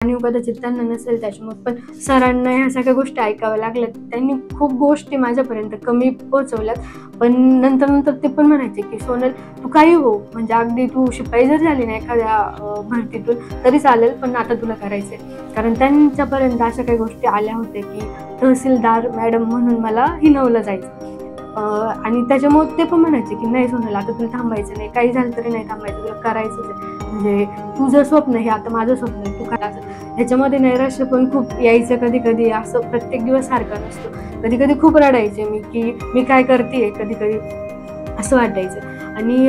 आणि कदाचित त्यांना नसेल त्याच्यामुळे, पण सरांना ह्या सगळ्या गोष्टी ऐकाव्या लागल्यात. त्यांनी खूप गोष्टी माझ्यापर्यंत कमी पोहोचवल्यात, पण नंतर ते पण म्हणायचे की सोनल तू काही हो, म्हणजे अगदी तू शिपाई जर झाली ना एखाद्या भरतीतून तरी चालेल, पण आता तुला करायचंय. कारण त्यांच्यापर्यंत अशा काही गोष्टी आल्या होत्या की तहसीलदार मॅडम म्हणून मला हिणवलं जायचं. आणि त्याच्यामुळे ते पण म्हणायचे की नाही सोनल आता तुला थांबायचं नाही, काही झालं तरी नाही थांबायचं, तुला करायचंच आहे. म्हणजे तुझं स्वप्न हे आता माझं स्वप्न आहे, तू करायचं. ह्याच्यामध्ये नैराश्य पण खूप यायचं कधी कधी, असं प्रत्येक दिवस सारखा नसतो. कधी कधी खूप रडायचे मी की मी काय करते, कधी कधी असं वाटायचं. आणि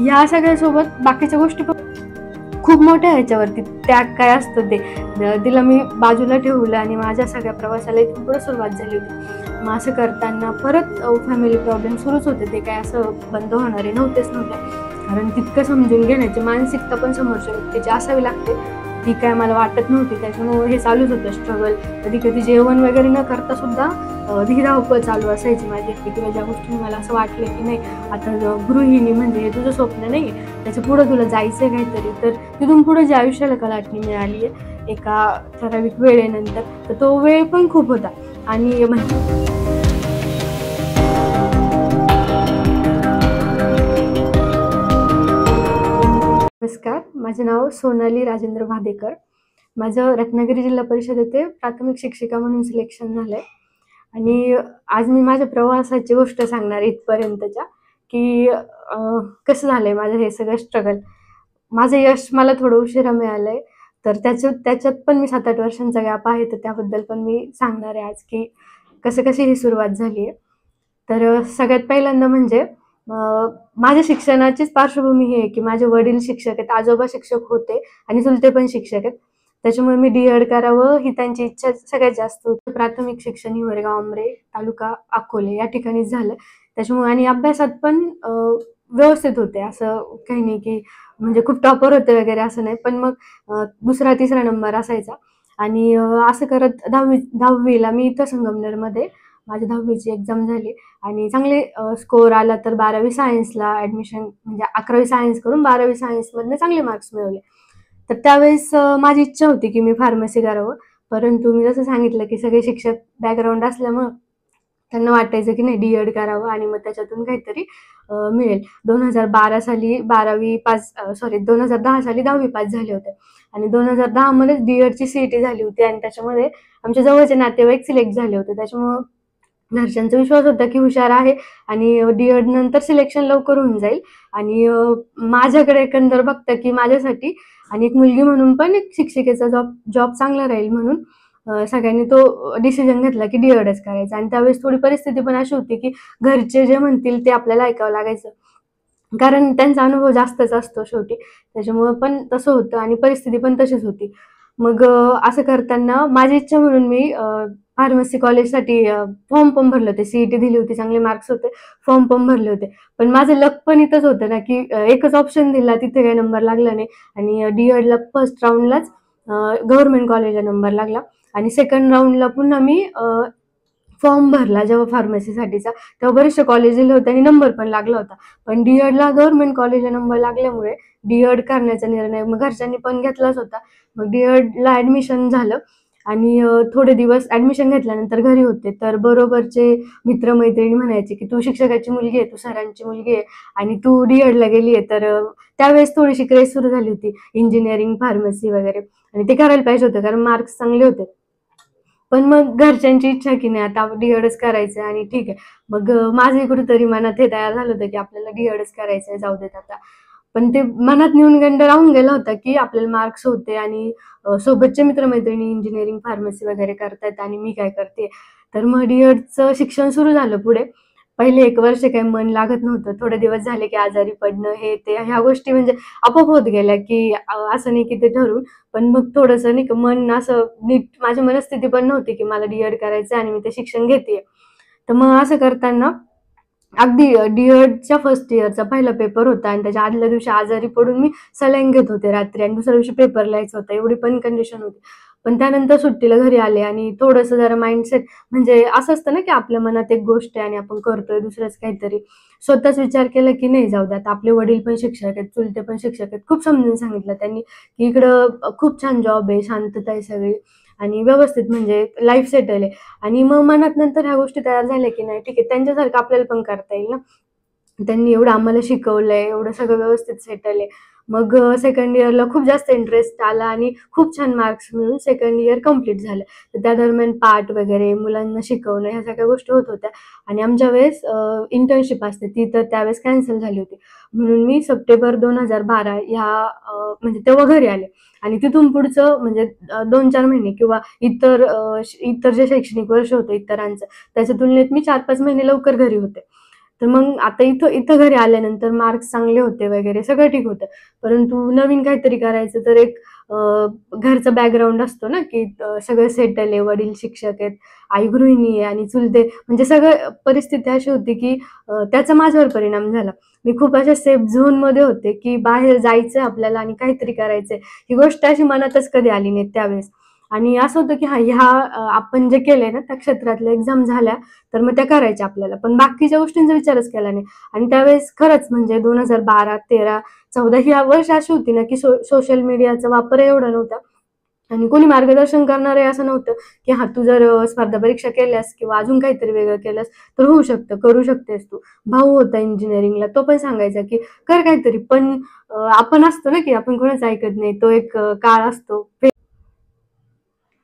ह्या सगळ्यासोबत बाकीच्या गोष्टी पण खूप मोठ्या ह्याच्यावरती त्याग काय असतं ते तिला मी बाजूला ठेवलं आणि माझ्या सगळ्या प्रवासाला इथून पुढे सुरुवात झाली होती. मग असं करताना परत फॅमिली प्रॉब्लेम सुरूच होते, ते काय असं बंद होणारे नव्हते. कारण तितकं समजून घेण्याची मानसिकता पण समोरच्या व्यक्तीची असावी लागते, ती काय मला वाटत नव्हती. त्याच्यामुळे हे चालूच होतं स्ट्रगल. कधी कधी जेवण वगैरे न करता सुद्धा धावपळ चालू असायची माझी, किंवा ज्या गोष्टी मला असं वाटलं की नाही आता गृहिणी म्हणजे हे तुझं स्वप्न नाही, त्याच्या पुढं तुला जायचं काहीतरी, तर तिथून पुढे जे आयुष्याला कलाटणी मिळाली आहे एका ठराविक वेळेनंतर, तर तो वेळ पण खूप होता. आणि नमस्कार, माझे नाव सोनाली राजेंद्र भादेकर. माझं रत्नागिरी जिल्हा परिषद येथे प्राथमिक शिक्षिका म्हणून सिलेक्शन झालंय. आणि आज मी माझ्या प्रवासाची गोष्ट सांगणार इथपर्यंतच्या, की कसं झालंय माझं हे सगळं स्ट्रगल. माझं यश मला थोडं उशिरा मिळालंय, तर त्याच्यात पण मी 7-8 वर्षांचा गॅप आहे, तर त्याबद्दल पण मी सांगणार आहे आज की कशी ही सुरुवात झाली आहे. तर सगळ्यात पहिल्यांदा म्हणजे माझ्या शिक्षणाचीच पार्श्वभूमी ही आहे की माझे वडील शिक्षक आहेत, आजोबा शिक्षक होते आणि चुलते पण शिक्षक आहेत. त्याच्यामुळे मी डी.एड करावं ही त्यांची इच्छा सगळ्यात जास्त होती. प्राथमिक शिक्षण हिवरेगाव आंबरे, तालुका अकोले या ठिकाणीच झालं. त्याच्यामुळे आणि अभ्यासात पण व्यवस्थित होते, असं काही नाही की म्हणजे खूप टॉपर होते वगैरे असं नाही, पण मग 2रा-3रा नंबर असायचा. आणि असं करत 10वीला मी इथं संगमनेरमध्ये माझी 10वीची एक्झाम झाली आणि चांगले स्कोअर आला, तर 12वी सायन्सला ॲडमिशन, म्हणजे 11वी सायन्स करून 12वी सायन्समधनं चांगले मार्क्स मिळवले. तर त्यावेळेस माझी इच्छा होती की मी फार्मसी करावं, परंतु मी जसं सांगितलं की सगळे शिक्षक बॅकग्राऊंड असल्यामुळं त्यांना वाटायचं की नाही डी.एड करावं आणि मग त्याच्यातून काहीतरी मिळेल. 2012 साली 12वी पास, 2010 साली 10वी पास झाले होते आणि 2010 मध्येच डी.एडची CET झाली होती आणि त्याच्यामध्ये आमच्या जवळचे नातेवाईक सिलेक्ट झाले होते. त्याच्यामुळं घरच्यांचा विश्वास होता की हुशार आहे आणि डी.एड नंतर सिलेक्शन लवकर होऊन जाईल. आणि माझ्याकडे एकंदर बघता की माझ्यासाठी आणि एक मुलगी म्हणून पण एक शिक्षिकेचा जॉब चांगला राहील म्हणून सगळ्यांनी तो डिसिजन घेतला की डी.एडच करायचा. आणि त्यावेळेस थोडी परिस्थिती पण अशी होती की घरचे जे म्हणतील ते आपल्याला ऐकावं लागायचं, कारण त्यांचा अनुभव जास्तच असतो शेवटी. त्याच्यामुळं पण तसं होतं आणि परिस्थिती पण तशीच होती. मग असं करताना माझी इच्छा म्हणून मी फार्मसी कॉलेजसाठी फॉर्म पण भरले होते. CET दिली होती, चांगले मार्क्स होते, फॉर्म पण भरले होते. पण माझं लक पण इथंच होतं ना की एकच ऑप्शन दिला, तिथे काही नंबर लागला नाही. आणि डी.एडला फर्स्ट राऊंडलाच गव्हर्नमेंट कॉलेजला नंबर लागला आणि सेकंड राऊंडला पुन्हा मी फॉर्म भरला जेव्हा फार्मसीसाठीचा, तेव्हा बरेचसे कॉलेज दिले होते आणि नंबर पण लागला होता. पण डी.एडला गव्हर्नमेंट कॉलेजला नंबर लागल्यामुळे डी.एड करण्याचा निर्णय मग घरच्यांनी पण घेतलाच होता. मग डी.एडला ॲडमिशन झालं आणि थोडे दिवस ॲडमिशन घेतल्यानंतर घरी होते, तर बरोबरचे मित्रमैत्रिणी म्हणायचे की तू शिक्षकाची मुलगी आहे, तू सरांची मुलगी आहे आणि तू डी.एडला गेली आहे. तर त्यावेळेस थोडीशी क्रेज सुरू झाली होती इंजिनिअरिंग, फार्मसी वगैरे, आणि ते करायला पाहिजे होतं कारण मार्क्स चांगले होते. पण मग घरच्यांची इच्छा की नाही आता डी.एडच करायचं आणि ठीक आहे. मग माझंही कुठेतरी मनात हे तयार झालं होतं की आपल्याला डी.एडच करायचंय, जाऊ देत आता. पण ते मनात न्यूनगंड राहून गेला होता की आपल्याला मार्क्स होते आणि सोबतचे मित्रमैत्रिणी इंजिनिअरिंग, फार्मसी वगैरे करतायत आणि मी काय करते. तर मग डी.एडचं शिक्षण सुरू झालं पुढे. पहिले 1 वर्ष काही मन लागत नव्हतं. थोडे दिवस झाले की आजारी पडणं, हे ते ह्या गोष्टी म्हणजे आपोआप होत गेल्या की असं नाही की ते ठरवून. पण मग थोडंसं नाही का मन असं नीट, माझी मनस्थिती पण नव्हती की मला डी.एड करायचं आणि मी ते शिक्षण घेतेय. तर मग असं करताना अगदी डी.एडच्या फर्स्ट इयरचा पहिला पेपर होता आणि त्याच्या आदल्या दिवशी आजारी पडून मी सलाईन घेत होते रात्री आणि दुसऱ्या दिवशी पेपर लिहायचा होता, एवढी पण कंडिशन होती. पण त्यानंतर सुट्टीला घरी आले आणि थोडंसं जरा माइंडसेट म्हणजे असं असतं ना, की आपल्या मनात एक गोष्ट आहे आणि आपण करतोय दुसरंच काहीतरी. स्वतःच विचार केला, की नाही जाऊ द्या. आता आपले वडील पण शिक्षक आहेत, चुलते पण शिक्षक आहेत. खूप समजून सांगितलं त्यांनी, की इकडं खूप छान जॉब आहे, शांतता आहे सगळी आणि व्यवस्थित म्हणजे लाईफ सेटल आहे. आणि मग मनात नंतर ह्या गोष्टी तयार झाल्या, की नाही ठीक आहे, त्यांच्यासारखं आपल्याला पण करता येईल ना. त्यांनी एवढं आम्हाला शिकवलंय, एवढं सगळं व्यवस्थित सेटल आहे. मग सेकंड इयरला खूप जास्त इंटरेस्ट आला आणि खूप छान मार्क्स मिळून सेकंड इयर कंप्लीट झालं. तर त्या दरम्यान पाठ वगैरे मुलांना शिकवणं ह्या सगळ्या गोष्टी होत होत्या आणि आमच्या वेळेस इंटर्नशिप असते ती तर त्यावेळेस कॅन्सल झाली होती. म्हणून मी सप्टेंबर 2012 म्हणजे तेव्हा घरी आले आणि तिथून पुढचं म्हणजे 2-4 महिने किंवा इतर जे शैक्षणिक वर्ष होतं इतरांचं, त्याच्या तुलनेत मी 4-5 महिने लवकर घरी होते. तर मग आता इथं इथं घरी आल्यानंतर मार्क्स चांगले होते वगैरे सगळं ठीक होतं. परंतु नवीन काहीतरी करायचं तर एक अ, घरचा बॅकग्राऊंड असतो ना, की सगळं सेटल आहे, वडील शिक्षक आहेत, आई गृहिणी आहे आणि चुलते म्हणजे सगळं परिस्थिती अशी होती, की त्याचा माझ्यावर परिणाम झाला. मी खूप अशा सेफ झोनमध्ये होते, की बाहेर जायचंय आपल्याला आणि काहीतरी करायचंय. ही गोष्ट अशी मनातच कधी आली नाही त्यावेळेस. आणि असं होतं, की आपण जे केलंय ना, त्या क्षेत्रातल्या एक्झाम झाल्या तर मग त्या करायच्या आपल्याला. पण बाकीच्या गोष्टींचा विचारच केला नाही. आणि त्यावेळेस खरंच म्हणजे 2012, 13, 14 ही वर्ष अशी होती ना, की सोशल मीडियाचा वापर एवढा नव्हता आणि कोणी मार्गदर्शन करणार आहे असं नव्हतं, की हां, तू जर स्पर्धा परीक्षा केल्यास किंवा अजून काहीतरी वेगळं केलंस तर होऊ शकतं, करू शकतेस तू. भाऊ होता इंजिनिअरिंगला, तो पण सांगायचा, की कर काहीतरी. पण आपण असतो ना, की आपण कोणाचं ऐकत नाही. तो एक काळ असतो.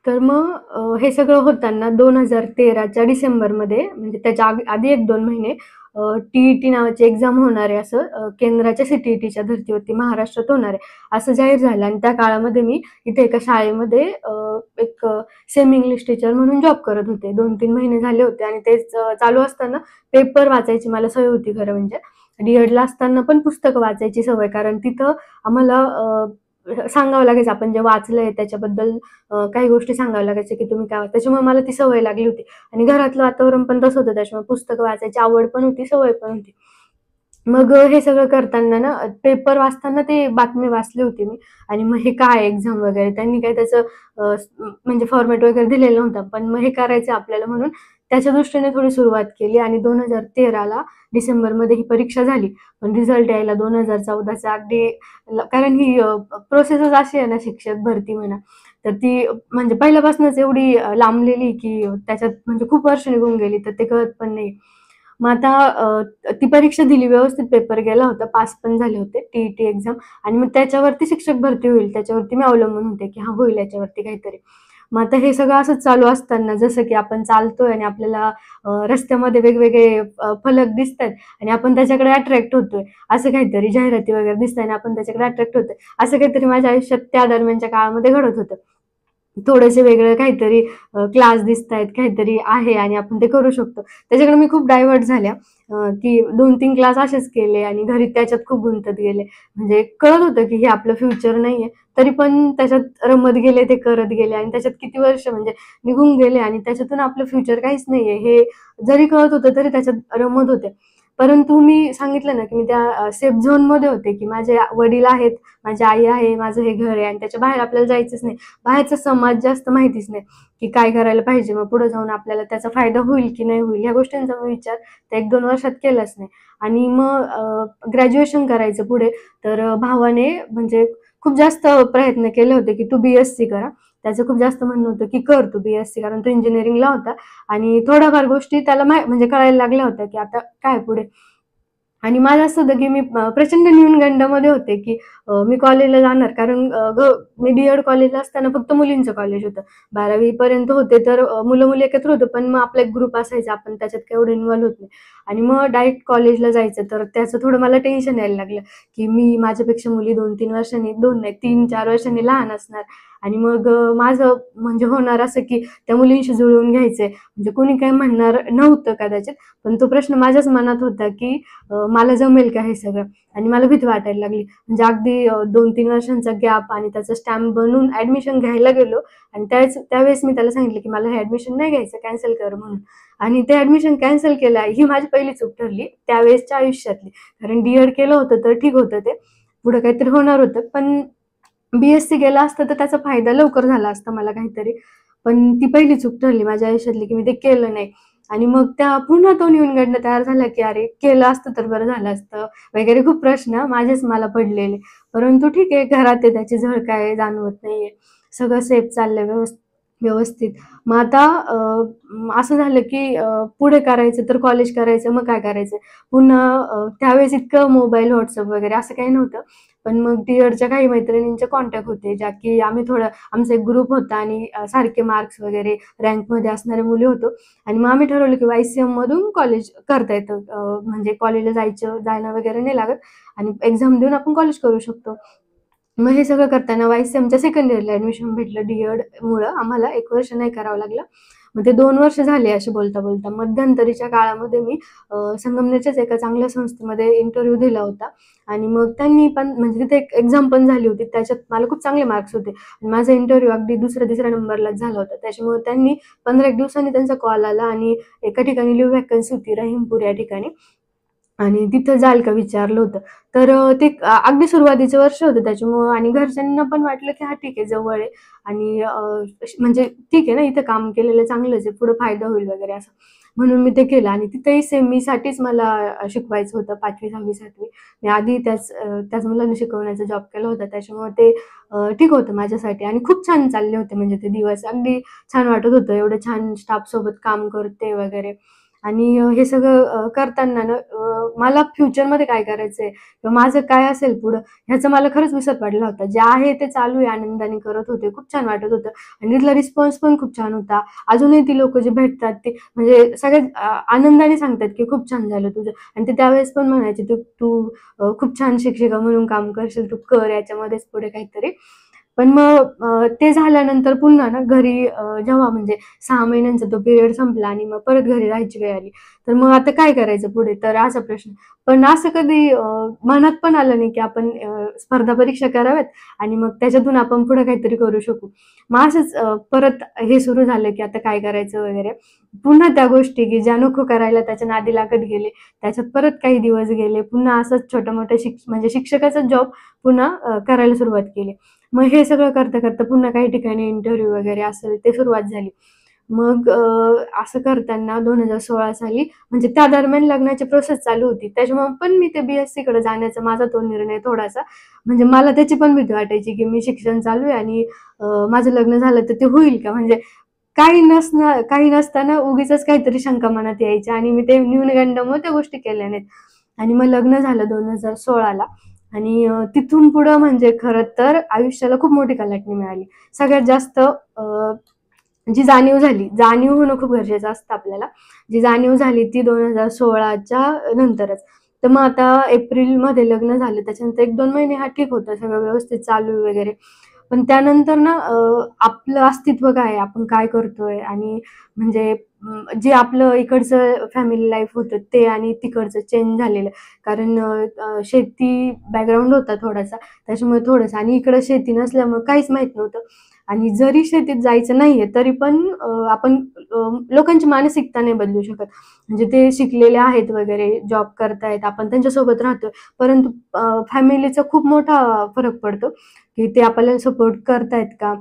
तर मग हे सगळं होताना 2013च्या डिसेंबरमध्ये म्हणजे त्याच्या आधी 1-2 महिने टी-ई-टी नावाची एक्झाम होणार आहे असं केंद्राच्या सी-टी-ई-टीच्या धर्तीवरती महाराष्ट्रात होणार आहे, असं जाहीर झालं आणि त्या काळामध्ये मी इथे एका शाळेमध्ये एक सेमी इंग्लिश टीचर म्हणून जॉब करत होते. 2-3 महिने झाले होते आणि तेच चालू असताना पेपर वाचायची मला सवय होती खरं म्हणजे. डी-एडला असताना पण पुस्तकं वाचायची सवय कारण तिथं आम्हाला सांगावं लागायचं आपण जे वाचलंय त्याच्याबद्दल काही गोष्टी सांगाव्या लागायच्या, की तुम्ही काय त्याच्यामुळे मला ती सवय लागली होती आणि घरातलं वातावरण पण तसं होतं. त्याच्यामुळे पुस्तकं वाचायची आवड पण होती, सवय पण होती. मग हे सगळं करताना ना पेपर वाचताना ते बातमी वाचली होती मी आणि मग हे काय एक्झाम वगैरे त्यांनी काही त्याचं म्हणजे फॉर्मॅट वगैरे दिलेलं नव्हतं. पण मग हे करायचं आपल्याला म्हणून त्याच्या दृष्टीने थोडी सुरुवात केली आणि 2013ला डिसेंबरमध्ये ही परीक्षा झाली. पण रिझल्ट यायला 2014चा अगदी कारण ही प्रोसेसच अशी आहे ना शिक्षक भरती म्हणा, तर ती म्हणजे पहिल्यापासूनच एवढी लांबलेली की त्याच्यात म्हणजे खूप वर्ष निघून गेली तर ते कळत पण नाही. मग आता ती परीक्षा दिली, व्यवस्थित पेपर गेला होता, पास पण झाले होते टी-ई-टी एक्झाम आणि मग त्याच्यावरती शिक्षक भरती होईल, त्याच्यावरती मी अवलंबून होते, की हां, होईल याच्यावरती काहीतरी. मग आता हे सगळं असंच चालू असताना जसं की आपण चालतोय आणि आपल्याला रस्त्यामध्ये वेगवेगळे फलक दिसतायत आणि आपण त्याच्याकडे अट्रॅक्ट होतोय. असं काहीतरी जाहिराती वगैरे दिसताय आणि आपण त्याच्याकडे अट्रॅक्ट होतोय. असं काहीतरी माझ्या आयुष्यात त्या दरम्यानच्या काळामध्ये घडत होतं. थोडेसे वेगळं काहीतरी क्लास दिसतायत, काहीतरी आहे आणि आपण ते करू शकतो. त्याच्याकडे मी खूप डायव्हर्ट झाल्या की 2-3 क्लास असेच केले आणि घरी त्याच्यात खूप गुंतत गेले. म्हणजे कळत होतं की हे आपलं फ्युचर नाहीये. तरी पण त्याच्यात रमत गेले, ते करत गेले आणि त्याच्यात किती वर्ष म्हणजे निघून गेले आणि त्याच्यातून आपलं फ्युचर काहीच नाहीये हे जरी कळत होतं, तरी त्याच्यात रमत होते. परंतु मी सांगितलं ना, की मी त्या सेफ झोनमध्ये होते, की माझे वडील आहेत, माझी आई आहे, माझं हे घर आहे आणि त्याच्या बाहेर आपल्याला जायचंच नाही. बाहेरचा समाज जास्त माहितीच नाही, की काय करायला पाहिजे. मग पुढे जाऊन आपल्याला त्याचा फायदा होईल की नाही होईल, ह्या गोष्टींचा मी विचार त्या 1-2 वर्षात केलाच नाही. आणि मग ग्रॅज्युएशन करायचं पुढे, तर भावाने म्हणजे खूप जास्त प्रयत्न केले होते, की "तू बी-एस-सी करा." त्याचं खूप जास्त म्हणणं होतं, की "कर तू बी-एस-सी." कारण तो इंजिनिअरिंगला होता आणि थोड्याफार गोष्टी त्याला म्हणजे कळायला लागल्या होत्या, की आता काय पुढे. आणि माझं असं होतं, की मी प्रचंड न्यूनगंडामध्ये होते, की मी कॉलेजला जाणार कारण मी डी-एड कॉलेजला असताना फक्त मुलींचं कॉलेज होतं. 12वी पर्यंत होते तर मुलं-मुली एकत्र होतो, पण मग आपला एक ग्रुप असायचा, आपण त्याच्यात काही एवढं इन्व्हॉल्व होत नाही. आणि मग डायरेक्ट कॉलेजला जायचं, तर त्याचं थोडं मला टेन्शन यायला लागलं, की मी माझ्यापेक्षा मुली 2-3 वर्षांनी 2 नाही 3-4 वर्षांनी लहान असणार आणि मग माझं म्हणजे होणार असं, की त्या मुलींशी जुळवून घ्यायचंय. म्हणजे कोणी काही म्हणणार नव्हतं कदाचित, पण तो प्रश्न माझ्याच मनात होता, की मला जमेल का हे सगळं? आणि मला भीती वाटायला लागली. म्हणजे अगदी 2-3 वर्षांचा गॅप आणि त्याचा स्टॅम्प बनवून ॲडमिशन घ्यायला गेलो आणि त्यावेळेस मी त्याला सांगितलं, की मला हे ॲडमिशन नाही घ्यायचं, कॅन्सल कर म्हणून. आणि ते ॲडमिशन कॅन्सल केलं. ही माझी पहिली चूक ठरली त्यावेळेसच्या आयुष्यातली. कारण डी-एड केलं होतं तर ठीक होतं ते. पुढे काहीतरी होणार होतं. पण BSc केलं असतं तर त्याचा फायदा लवकर झाला असता मला काहीतरी. पण ती पहिली चूक ठरली माझ्या आयुष्यातली, की मी ते केलं नाही. आणि मग त्या पुन्हा तो न्यूनगंड तयार झाला, की अरे केलं असतं तर बरं झालं असतं वगैरे खूप प्रश्न माझेच मला पडलेले. परंतु ठीक आहे, घरात आहे त्याची झळ काय जाणवत नाहीये. सगळं सेफ चाललंय व्यवस्थित. मग आता असं झालं, की पुढे करायचं तर कॉलेज करायचं, मग काय करायचं? पुन्हा त्यावेळेस इतकं मोबाईल, WhatsApp वगैरे असं काही नव्हतं. पण मग डी-एडच्या काही मैत्रिणींचे कॉन्टॅक्ट होते, ज्या की आम्ही थोडं आमचा एक ग्रुप होता आणि सारखे मार्क्स वगैरे रँकमध्ये असणाऱ्या मुली होतो. आणि मग आम्ही ठरवलं, की YCMमधून कॉलेज करता येतं. म्हणजे कॉलेजला जाणं वगैरे नाही लागत आणि एक्झाम देऊन आपण कॉलेज करू शकतो. मग हे सगळं करताना YCMच्या सेकंड इयरला ॲडमिशन भेटलं. डी-एडमुळं आम्हाला 1 वर्ष नाही करावं लागलं. मग ते 2 वर्ष झाले असे बोलता-बोलता. मध्यंतरीच्या काळामध्ये मी संगमनेरच्याच एका चांगल्या संस्थेमध्ये इंटरव्ह्यू दिला होता आणि मग त्यांनी पण म्हणजे तिथे एक एक्झाम पण झाली होती. त्याच्यात मला खूप चांगले मार्क्स होते आणि माझा इंटरव्ह्यू अगदी दुसऱ्या-तिसऱ्या नंबरलाच झाला होता. त्याच्यामुळे त्यांनी 15 एक दिवसांनी त्यांचा कॉल आला आणि एका ठिकाणी लिव्ह व्हॅकन्सी होती रहीमपूर या ठिकाणी आणि तिथं जाल का विचारलं होतं. तर ते अगदी सुरुवातीचं वर्ष होतं त्याच्यामुळं आणि घरच्यांना पण वाटलं, की हां, ठीक आहे जवळ आहे आणि म्हणजे ठीक आहे ना, इथं काम केलेलं चांगलंच आहे, पुढे फायदा होईल वगैरे असं. म्हणून मी ते केलं आणि तिथेही सेमीसाठीच मला शिकवायचं होतं 5वी, 6वी, 7वी. मी आधी त्याच मुलांना शिकवण्याचा जॉब केला होता. त्याच्यामुळे ते ठीक होतं माझ्यासाठी आणि खूप छान चालले होते म्हणजे ते दिवस. अगदी छान वाटत होतं, एवढं छान स्टाफसोबत काम करते वगैरे. आणि हे सगळं करताना ना मला फ्युचरमध्ये काय करायचंय किंवा माझं काय असेल पुढं ह्याचा मला खरंच विसर पडला होता. जे आहे ते चालू आहे, आनंदाने करत होते. खूप छान वाटत होतं आणि तिथला रिस्पॉन्स पण खूप छान होता. अजूनही ती लोकं जे भेटतात ते म्हणजे सगळ्यात आनंदाने सांगतात, की खूप छान झालं तुझं आणि ते त्यावेळेस पण म्हणायचे, "तू तू खूप छान शिक्षिका म्हणून काम करशील, तू कर याच्यामध्येच पुढे काहीतरी." पण मग ते झाल्यानंतर पुन्हा ना घरी जेव्हा म्हणजे 6 महिन्यांचा तो पिरियड संपला आणि मग परत घरी राहायची वेळ आली. तर मग आता काय करायचं पुढे? तर असा प्रश्न. पण असं कधी मनात पण आलं नाही, की आपण स्पर्धा परीक्षा कराव्यात आणि मग त्याच्यातून आपण पुढे काहीतरी करू शकू. मग असंच परत हे सुरू झालं, की आता काय करायचं वगैरे. पुन्हा त्या गोष्टी, की ज्या नको करायला त्याच्या नादी लागत गेले. त्याच्यात परत काही दिवस गेले. पुन्हा असंच छोटं-मोठं म्हणजे शिक्षकाचा जॉब पुन्हा करायला सुरुवात केली. मग हे सगळं करता-करता पुन्हा काही ठिकाणी इंटरव्ह्यू वगैरे असेल ते सुरुवात झाली. मग असं करताना 2016 साली म्हणजे त्या दरम्यान लग्नाची प्रोसेस चालू होती. त्याच्यामुळे पण मी ते BScकडे जाण्याचा माझा तो निर्णय थोडासा म्हणजे मला त्याची पण भीती वाटायची, की मी शिक्षण चालू आहे आणि माझं लग्न झालं तर ते होईल का? म्हणजे काही नसताना उगीचच काहीतरी शंका मनात यायच्या आणि मी ते न्यूनगंडामुळे त्या गोष्टी केल्या नाहीत. आणि मग लग्न झालं 2016ला आणि तिथून पुढं म्हणजे खरं तर आयुष्याला खूप मोठी कलाटणी मिळाली. सगळ्यात जास्त जी जाणीव होणं खूप गरजेचं असतं आपल्याला. जी जाणीव झाली ती 2016च्या नंतरच. तर मग आता एप्रिलमध्ये लग्न झालं. त्याच्यानंतर 1-2 महिने हा ठीक होतं, सगळं व्यवस्थित चालू आहे वगैरे. पण त्यानंतर ना आपलं अस्तित्व काय आहे, आपण काय करतोय आणि म्हणजे जे आपलं इकडचं फॅमिली लाईफ होतं ते आणि तिकडचं चेंज झालेलं. कारण शेती बॅकग्राऊंड होता थोडासा, त्याच्यामुळे थोडंसं आणि इकडं शेती नसल्यामुळे काहीच माहीत नव्हतं. आणि जरी शेतीत जायचं नाहीये, तरी पण आपण लोकांची मानसिकता नाही बदलू शकत. म्हणजे ते शिकलेले आहेत वगैरे, जॉब करतायत, आपण त्यांच्यासोबत राहतोय. परंतु फॅमिलीचा खूप मोठा फरक पडतो, की ते आपल्याला सपोर्ट करतायत का?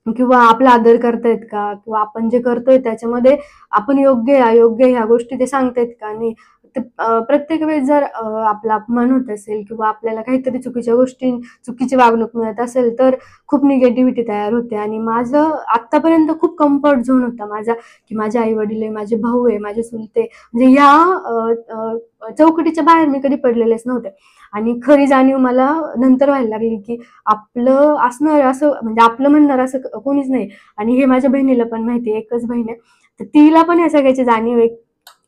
किंवा आपला आदर करतायत का? किंवा आपण जे करतोय त्याच्यामध्ये आपण योग्य आहे, अयोग्य आहे ह्या गोष्टी ते सांगतायत का? नाही. ते प्रत्येक वेळेस जर आपला अपमान होत असेल किंवा आपल्याला काहीतरी चुकीची वागणूक मिळत असेल, तर खूप निगेटिव्हिटी तयार होते आणि माझं आत्तापर्यंत खूप कम्फर्ट झोन होता माझा, की माझे आई-वडील आहे, माझे भाऊ आहे, माझे चुलते म्हणजे ह्या चौकटीच्या बाहेर मी कधी पडलेलेच नव्हते. आणि खरी जाणीव मला नंतर व्हायला लागली, की आपलं असणार असं म्हणजे आपलं म्हणणारं असं कोणीच नाही आणि हे माझ्या बहिणीला पण माहिती आहे, एकच बहीण आहे. तर तिला पण या सगळ्याची जाणीव आहे,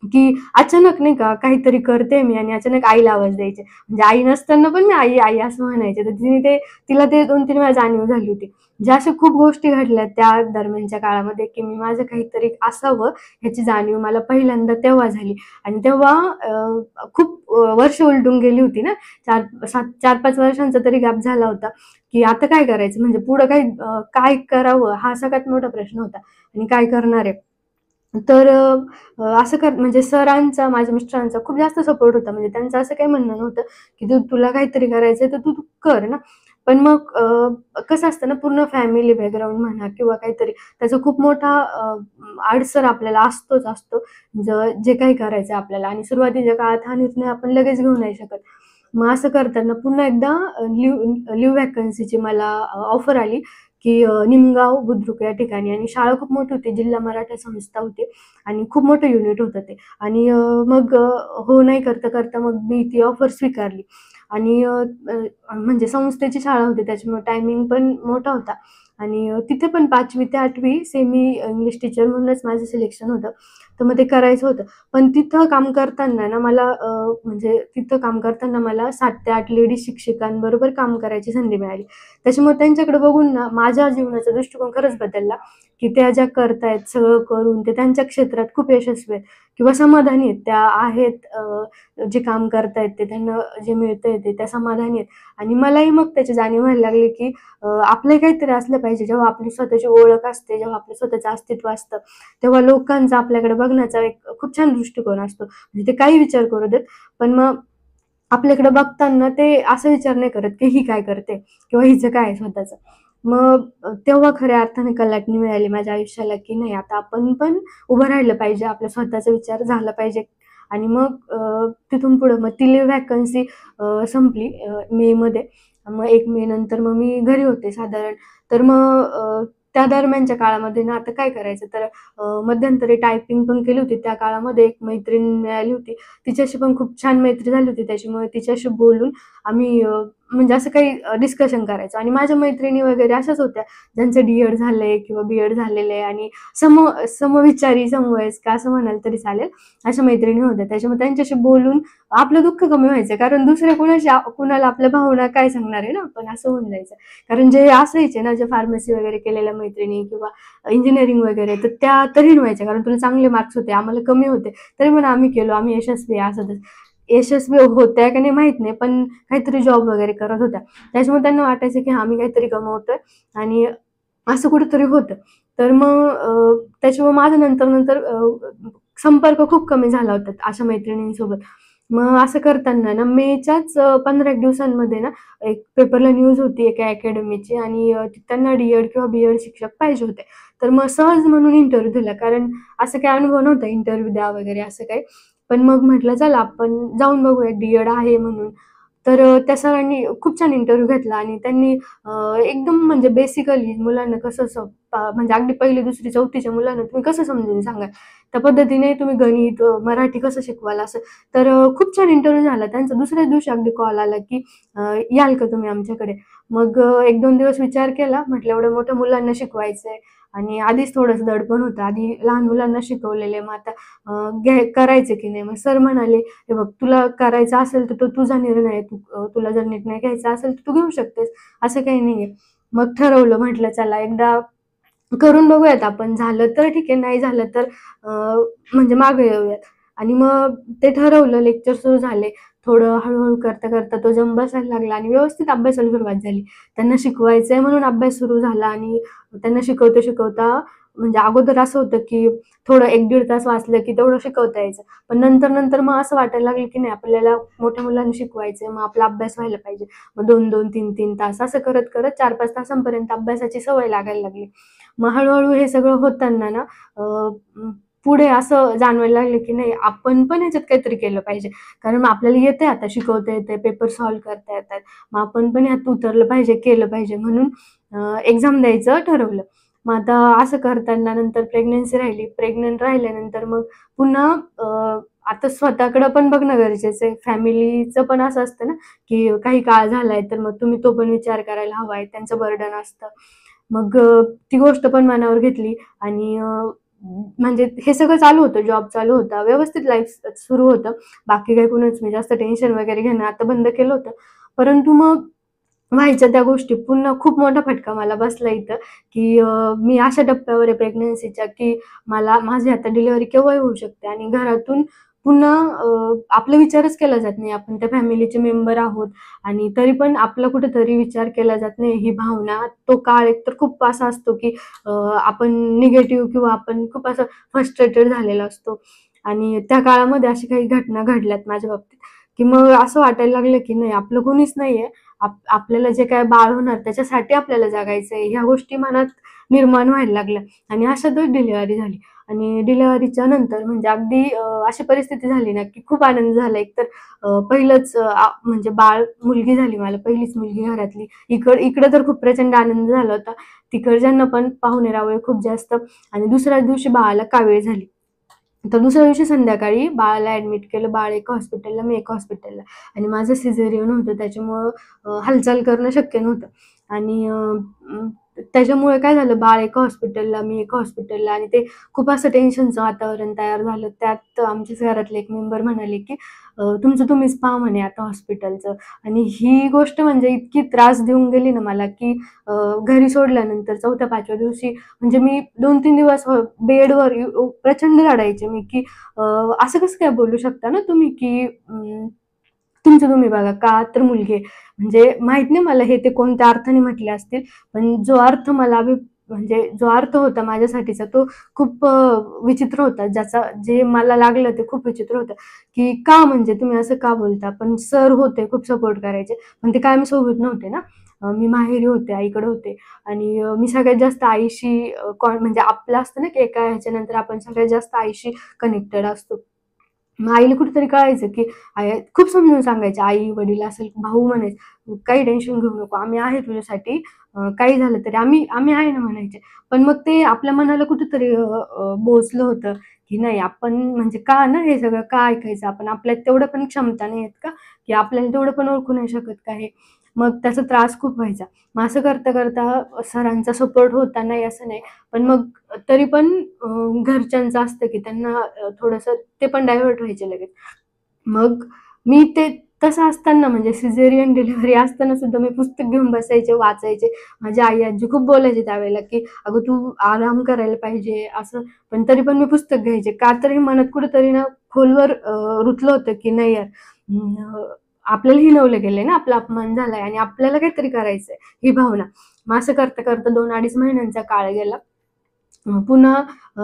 की अचानक नाही का काहीतरी करते मी आणि अचानक आईला आवाज द्यायचे. म्हणजे आई नसताना पण मी आई, आई असं म्हणायचे. तर तिला ते 2-3 वेळा जाणीव झाली होती. ज्या अशा खूप गोष्टी घडल्या त्या दरम्यानच्या काळामध्ये, की मी माझं काहीतरी असावं ह्याची जाणीव मला पहिल्यांदा तेव्हा झाली आणि तेव्हा खूप वर्ष उलटून गेली होती ना. 4-5 वर्षांचा तरी गॅप झाला होता, की आता काय करायचं? म्हणजे पुढं काय करावं? हा सगळ्यात मोठा प्रश्न होता आणि काय करणार आहे? तर असं म्हणजे सरांचा, माझ्या मिस्टरांचा खूप जास्त सपोर्ट होता. म्हणजे त्यांचं असं काही म्हणणं नव्हतं, की तुला काहीतरी करायचंय तर तू कर ना. पण मग कसं असतं ना, पूर्ण फॅमिली बॅकग्राऊंड म्हणा किंवा काहीतरी त्याचा खूप मोठा आडसर आपल्याला असतोच असतो. जे काही करायचं आपल्याला आणि सुरुवातीच्या काळात हा निर्णय आपण लगेच घेऊ नाही शकत. मग असं करताना पुन्हा एकदा लिव्ह व्हॅकन्सीची मला ऑफर आली, की निमगाव, बुद्रुक या ठिकाणी आणि शाळा खूप मोठी होती. जिल्हा मराठा संस्था होती आणि खूप मोठं युनिट होतं ते आणि मग हो नाही करता मग मी ती ऑफर स्वीकारली आणि म्हणजे संस्थेची शाळा होती त्याच्यामुळे टायमिंग पण मोठा होता आणि तिथे पण 5वी ते 8वी सेमी इंग्लिश टीचर म्हणूनच माझं सिलेक्शन होतं. तर मग ते करायचं होतं. पण तिथं काम करताना ना मला म्हणजे तिथं काम करताना मला 7 ते 8 लेडीज शिक्षिकांबरोबर काम करायची संधी मिळाली. त्याच्यामुळे त्यांच्याकडे बघून ना माझ्या जीवनाचा दृष्टिकोन खरंच बदलला, की त्या ज्या करतायत सगळं करून ते त्यांच्या क्षेत्रात खूप यशस्वी आहेत किंवा समाधानी आहेत. त्या आहेत जे काम करतायत ते त्यांना जे मिळतंय ते त्या समाधानी आहेत आणि मलाही मग त्याची जाणीव व्हायला लागली, की आपलं काहीतरी असलं पाहिजे. जेव्हा आपली स्वतःची ओळख असते, जेव्हा आपलं स्वतःचं अस्तित्व असतं, तेव्हा लोकांचा आपल्याकडे बघण्याचा एक खूप छान दृष्टिकोन असतो. म्हणजे ते काही विचार करू देत, पण मग आपल्याकडे बघताना ते असा विचार नाही करत, की ही काय करते किंवा हिचं काय आहे स्वतःचं. मग तेव्हा खऱ्या अर्थाने कलाटणी मिळाली माझ्या आयुष्याला, की नाही आता आपण पण उभं राहिलं पाहिजे, आपला स्वतःचा विचार झाला पाहिजे आणि मग तिथून पुढं मग ती लिव्ह व्हॅकन्सी संपली मेमध्ये. मग 1 मे नंतर मग मी घरी होते साधारण. तर मग त्या दरम्यानच्या काळामध्ये ना आता काय करायचं तर मध्यंतरी टायपिंग पण केली होती. त्या काळामध्ये एक मैत्रीण मिळाली होती. तिच्याशी पण खूप छान मैत्री झाली होती. त्याच्यामुळे तिच्याशी बोलून आम्ही म्हणजे असं काही डिस्कशन करायचो आणि माझ्या मैत्रिणी वगैरे अशाच होत्या, ज्यांचं डी-एड झालंय किंवा बी-एड झालेलं आहे आणि समविचारी, समवयस्क असं म्हणाल तरी चालेल, अशा मैत्रिणी होत्या. त्याच्यामुळे त्यांच्याशी बोलून आपलं दुःख कमी व्हायचं. कारण दुसऱ्या कुणाला आपल्या भावना काय सांगणार आहे ना आपण, असं होऊन जायचं. कारण जे असायचे ना, जे फार्मसी वगैरे केलेल्या मैत्रिणी किंवा इंजिनिअरिंग वगैरे, तर त्या तरी व्हायच्या. कारण तुला चांगले मार्क्स होते, आम्हाला कमी होते. तरी पण आम्ही केलो, आम्ही यशस्वी आहे, असं तसं. यशस्वी होत्या का नाही माहीत नाही, पण काहीतरी जॉब वगैरे करत होत्या. त्याच्यामुळे त्यांना वाटायचं, की आम्ही काहीतरी कमवतोय आणि असं कुठेतरी होतं. तर मग त्याच्यामुळे माझा नंतर संपर्क खूप कमी झाला होता अशा मैत्रिणींसोबत. मग असं करताना ना मेच्याच 15 एक दिवसांमध्ये ना एक पेपरला न्यूज होती एका अकॅडमीची आणि त्यांना डी-एड किंवा बी-एड शिक्षक पाहिजे होते. तर मग सहज म्हणून इंटरव्ह्यू दिला. कारण असं काही अनुभव नव्हता इंटरव्ह्यू द्या वगैरे असं काही. पण मग म्हटलं चला आपण जाऊन बघूया डी-एड आहे म्हणून. तर त्या सरांनी खूप छान इंटरव्ह्यू घेतला आणि त्यांनी एकदम म्हणजे बेसिकली मुलांना कसं म्हणजे अगदी 1ली, 2री, 4थीच्या मुलांना तुम्ही कसं समजून सांगाल, त्या पद्धतीने तुम्ही गणित, मराठी कसं शिकवाल असं. तर खूप छान इंटरव्ह्यू झाला. त्यांचा दुसऱ्याच दिवशी अगदी कॉल आला, की याल का तुम्ही आमच्याकडे? मग 1-2 दिवस विचार केला. म्हटलं एवढ्या मोठ्या मुलांना शिकवायचंय आणि आधीच थोडंसं दडपण होतं. आधी लहान मुलांना शिकवलेले, मग आता करायचं की नाही? मग सर म्हणाले, "हे बघ तुला करायचं असेल तर तो तुझा निर्णय आहे. तुला जर निर्णय घ्यायचा असेल तर तू घेऊ शकतेस. असं काही नाहीये." मग ठरवलं म्हटलं चला एकदा करून बघूयात आपण. झालं तर ठीक आहे, नाही झालं तर म्हणजे मागे येऊयात. आणि मग ते ठरवलं, लेक्चर सुरू झाले. थोडं हळू करता तो जम बसायला लागला आणि व्यवस्थित अभ्यासाला सुरुवात झाली. त्यांना शिकवायचंय म्हणून अभ्यास सुरू झाला आणि त्यांना शिकवता म्हणजे अगोदर असं होतं, की थोडं 1-1.5 तास वाचलं, की तेवढं शिकवता यायचं. पण नंतर मग असं वाटायला लागलं, की नाही आपल्याला मोठ्या मुलांना शिकवायचंय, मग आपला अभ्यास व्हायला पाहिजे. मग 2-2, 3-3 तास असं करत 4-5 तासांपर्यंत अभ्यासाची सवय लागायला लागली. मग हळू हे सगळं होताना ना पुढे असं जाणवायला लागलं, की नाही आपण पण ह्याच्यात काहीतरी केलं पाहिजे. कारण मग आपल्याला येतंय आता शिकवता येतंय, पेपर सॉल्व्ह करता येतात. मग आपण पण ह्यात उतरलं पाहिजे, केलं पाहिजे म्हणून एक्झाम द्यायचं ठरवलं. मग आता असं करताना नंतर प्रेग्नन्सी राहिली. प्रेग्नंट राहिल्यानंतर मग पुन्हा आता स्वतःकडं पण बघणं गरजेचं आहे. फॅमिलीचं पण असं असतं ना, की काही काळ झालाय तर मग तुम्ही तो पण विचार करायला हवाय. त्यांचं बर्डन असतं. मग ती गोष्ट पण मनावर घेतली आणि म्हणजे हे सगळं चालू होतं, जॉब चालू होता. व्यवस्थित लाईफ सुरू होतं. बाकी काही कुणाच मी जास्त टेन्शन वगैरे घेणं आता बंद केलं होतं. परंतु मग व्हायच्या त्या गोष्टी पुन्हा खूप मोठा फटका मला बसला इथं, की मी अशा टप्प्यावर आहे प्रेग्नन्सीच्या, की माझी आता डिलिव्हरी केव्हाही होऊ शकते आणि घरातून पुन्हा आपला विचारच केला जात नाही. आपण त्या फॅमिलीचे मेंबर आहोत आणि तरी पण आपला कुठेतरी विचार केला जात नाही. ही भावना तो काळ एकतर खूप असा असतो, की आपण निगेटिव्ह किंवा आपण खूप असं फ्रस्ट्रेटेड झालेला असतो आणि त्या काळामध्ये अशी काही घटना घडल्यात माझ्या बाबतीत, की मग असं वाटायला लागलं, की नाही आपलं कोणीच नाहीये आपल्याला जे काय बाळ होणार त्याच्यासाठी आपल्याला जगायचंय, ह्या गोष्टी मनात निर्माण व्हायला लागल्या. आणि अशातच डिलिव्हरी झाली. आणि डिलिव्हरीच्या नंतर म्हणजे अगदी अशी परिस्थिती झाली ना, की खूप आनंद झाला. एकतर पहिलंच म्हणजे बाळ मुलगी झाली मला, पहिलीच मुलगी घरातली. इकडं तर खूप प्रचंड आनंद झाला होता. तिकडच्यांना पण पाहुणे-रावळे खूप जास्त. आणि दुसऱ्याच दिवशी बाळाला कावीळ झाली. तर दुसऱ्या दिवशी संध्याकाळी बाळाला ॲडमिट केलं. बाळ एका हॉस्पिटलला, मी एका हॉस्पिटलला. आणि माझं सिझेरियन होतं, त्याच्यामुळं हालचाल करणं शक्य नव्हतं. आणि त्याच्यामुळे काय झालं, बाळ एका हॉस्पिटलला, मी एका हॉस्पिटलला. आणि ते खूप असं टेन्शनचं वातावरण तयार झालं. त्यात आमच्याच घरातले एक मेंबर म्हणाले, की तुमचं तुम्हीच पहा म्हणे आता हॉस्पिटलचं. आणि ही गोष्ट म्हणजे इतकी त्रास देऊन गेली ना मला, की घरी सोडल्यानंतर 4थ्या-5व्या दिवशी म्हणजे मी 2-3 दिवस बेडवर प्रचंड रडायचे मी, की असं कसं काय बोलू शकता ना तुम्ही, की तुमचं तुम्ही बघा, का तर मुलगी आहे. म्हणजे माहित नाही मला हे ते कोणत्या अर्थाने म्हटले असतील, पण जो अर्थ मला म्हणजे जो अर्थ होता माझ्यासाठीचा तो खूप विचित्र होता. जे मला लागलं ते खूप विचित्र होतं, की का म्हणजे तुम्ही असं का बोलता? पण सर होते, खूप सपोर्ट करायचे. पण ते कायम सोबत नव्हते ना. मी माहेरी होते, आईकडे होते. आणि मी सगळ्यात जास्त आईशी म्हणजे आपलं असतं ना, की एका ह्याच्यानंतर आपण सगळ्यात जास्त आईशी कनेक्टेड असतो. मग आईला कुठेतरी कळायचं, की खूप समजून सांगायचे, आई-वडील असेल, भाऊ म्हणायचे, "काही टेन्शन घेऊ नको, आम्ही आहे तुझ्यासाठी. काही झालं तरी आम्ही आम्ही आहे ना," म्हणायचे. पण मग ते आपल्या मनाला कुठेतरी बोचलं होतं, की नाही आपण म्हणजे का ना हे सगळं का ऐकायचं आपण? आपल्यात तेवढं पण क्षमता नाही आहेत का? की आपल्याला तेवढं पण ओळखू नाही शकत का हे? मग त्याचा त्रास खूप व्हायचा. मग असं करता-करता सरांचा सपोर्ट होता, नाही असं नाही. पण मग तरी पण घरच्यांचं असतं, की त्यांना थोडंसं ते पण डायव्हर्ट व्हायचे लगेच. मग मी ते तसं असताना म्हणजे सिझेरियन डिलिव्हरी असताना सुद्धा मी पुस्तक घेऊन बसायचे, वाचायचे. माझी आई-आजी खूप बोलायचे त्यावेळेला, की "अगं तू आराम करायला पाहिजे," असं. पण तरी पण मी पुस्तक घ्यायचे. का तर हे मनात कुठेतरी ना खोलवर रुतलं होतं, की नाही यार आपल्याला हिणवलं गेलंय ना, आपला अपमान झालाय आणि आपल्याला काहीतरी करायचंय, ही भावना. मग असं करता-करता 2-2.5 महिन्यांचा काळ गेला. पुन्हा अ,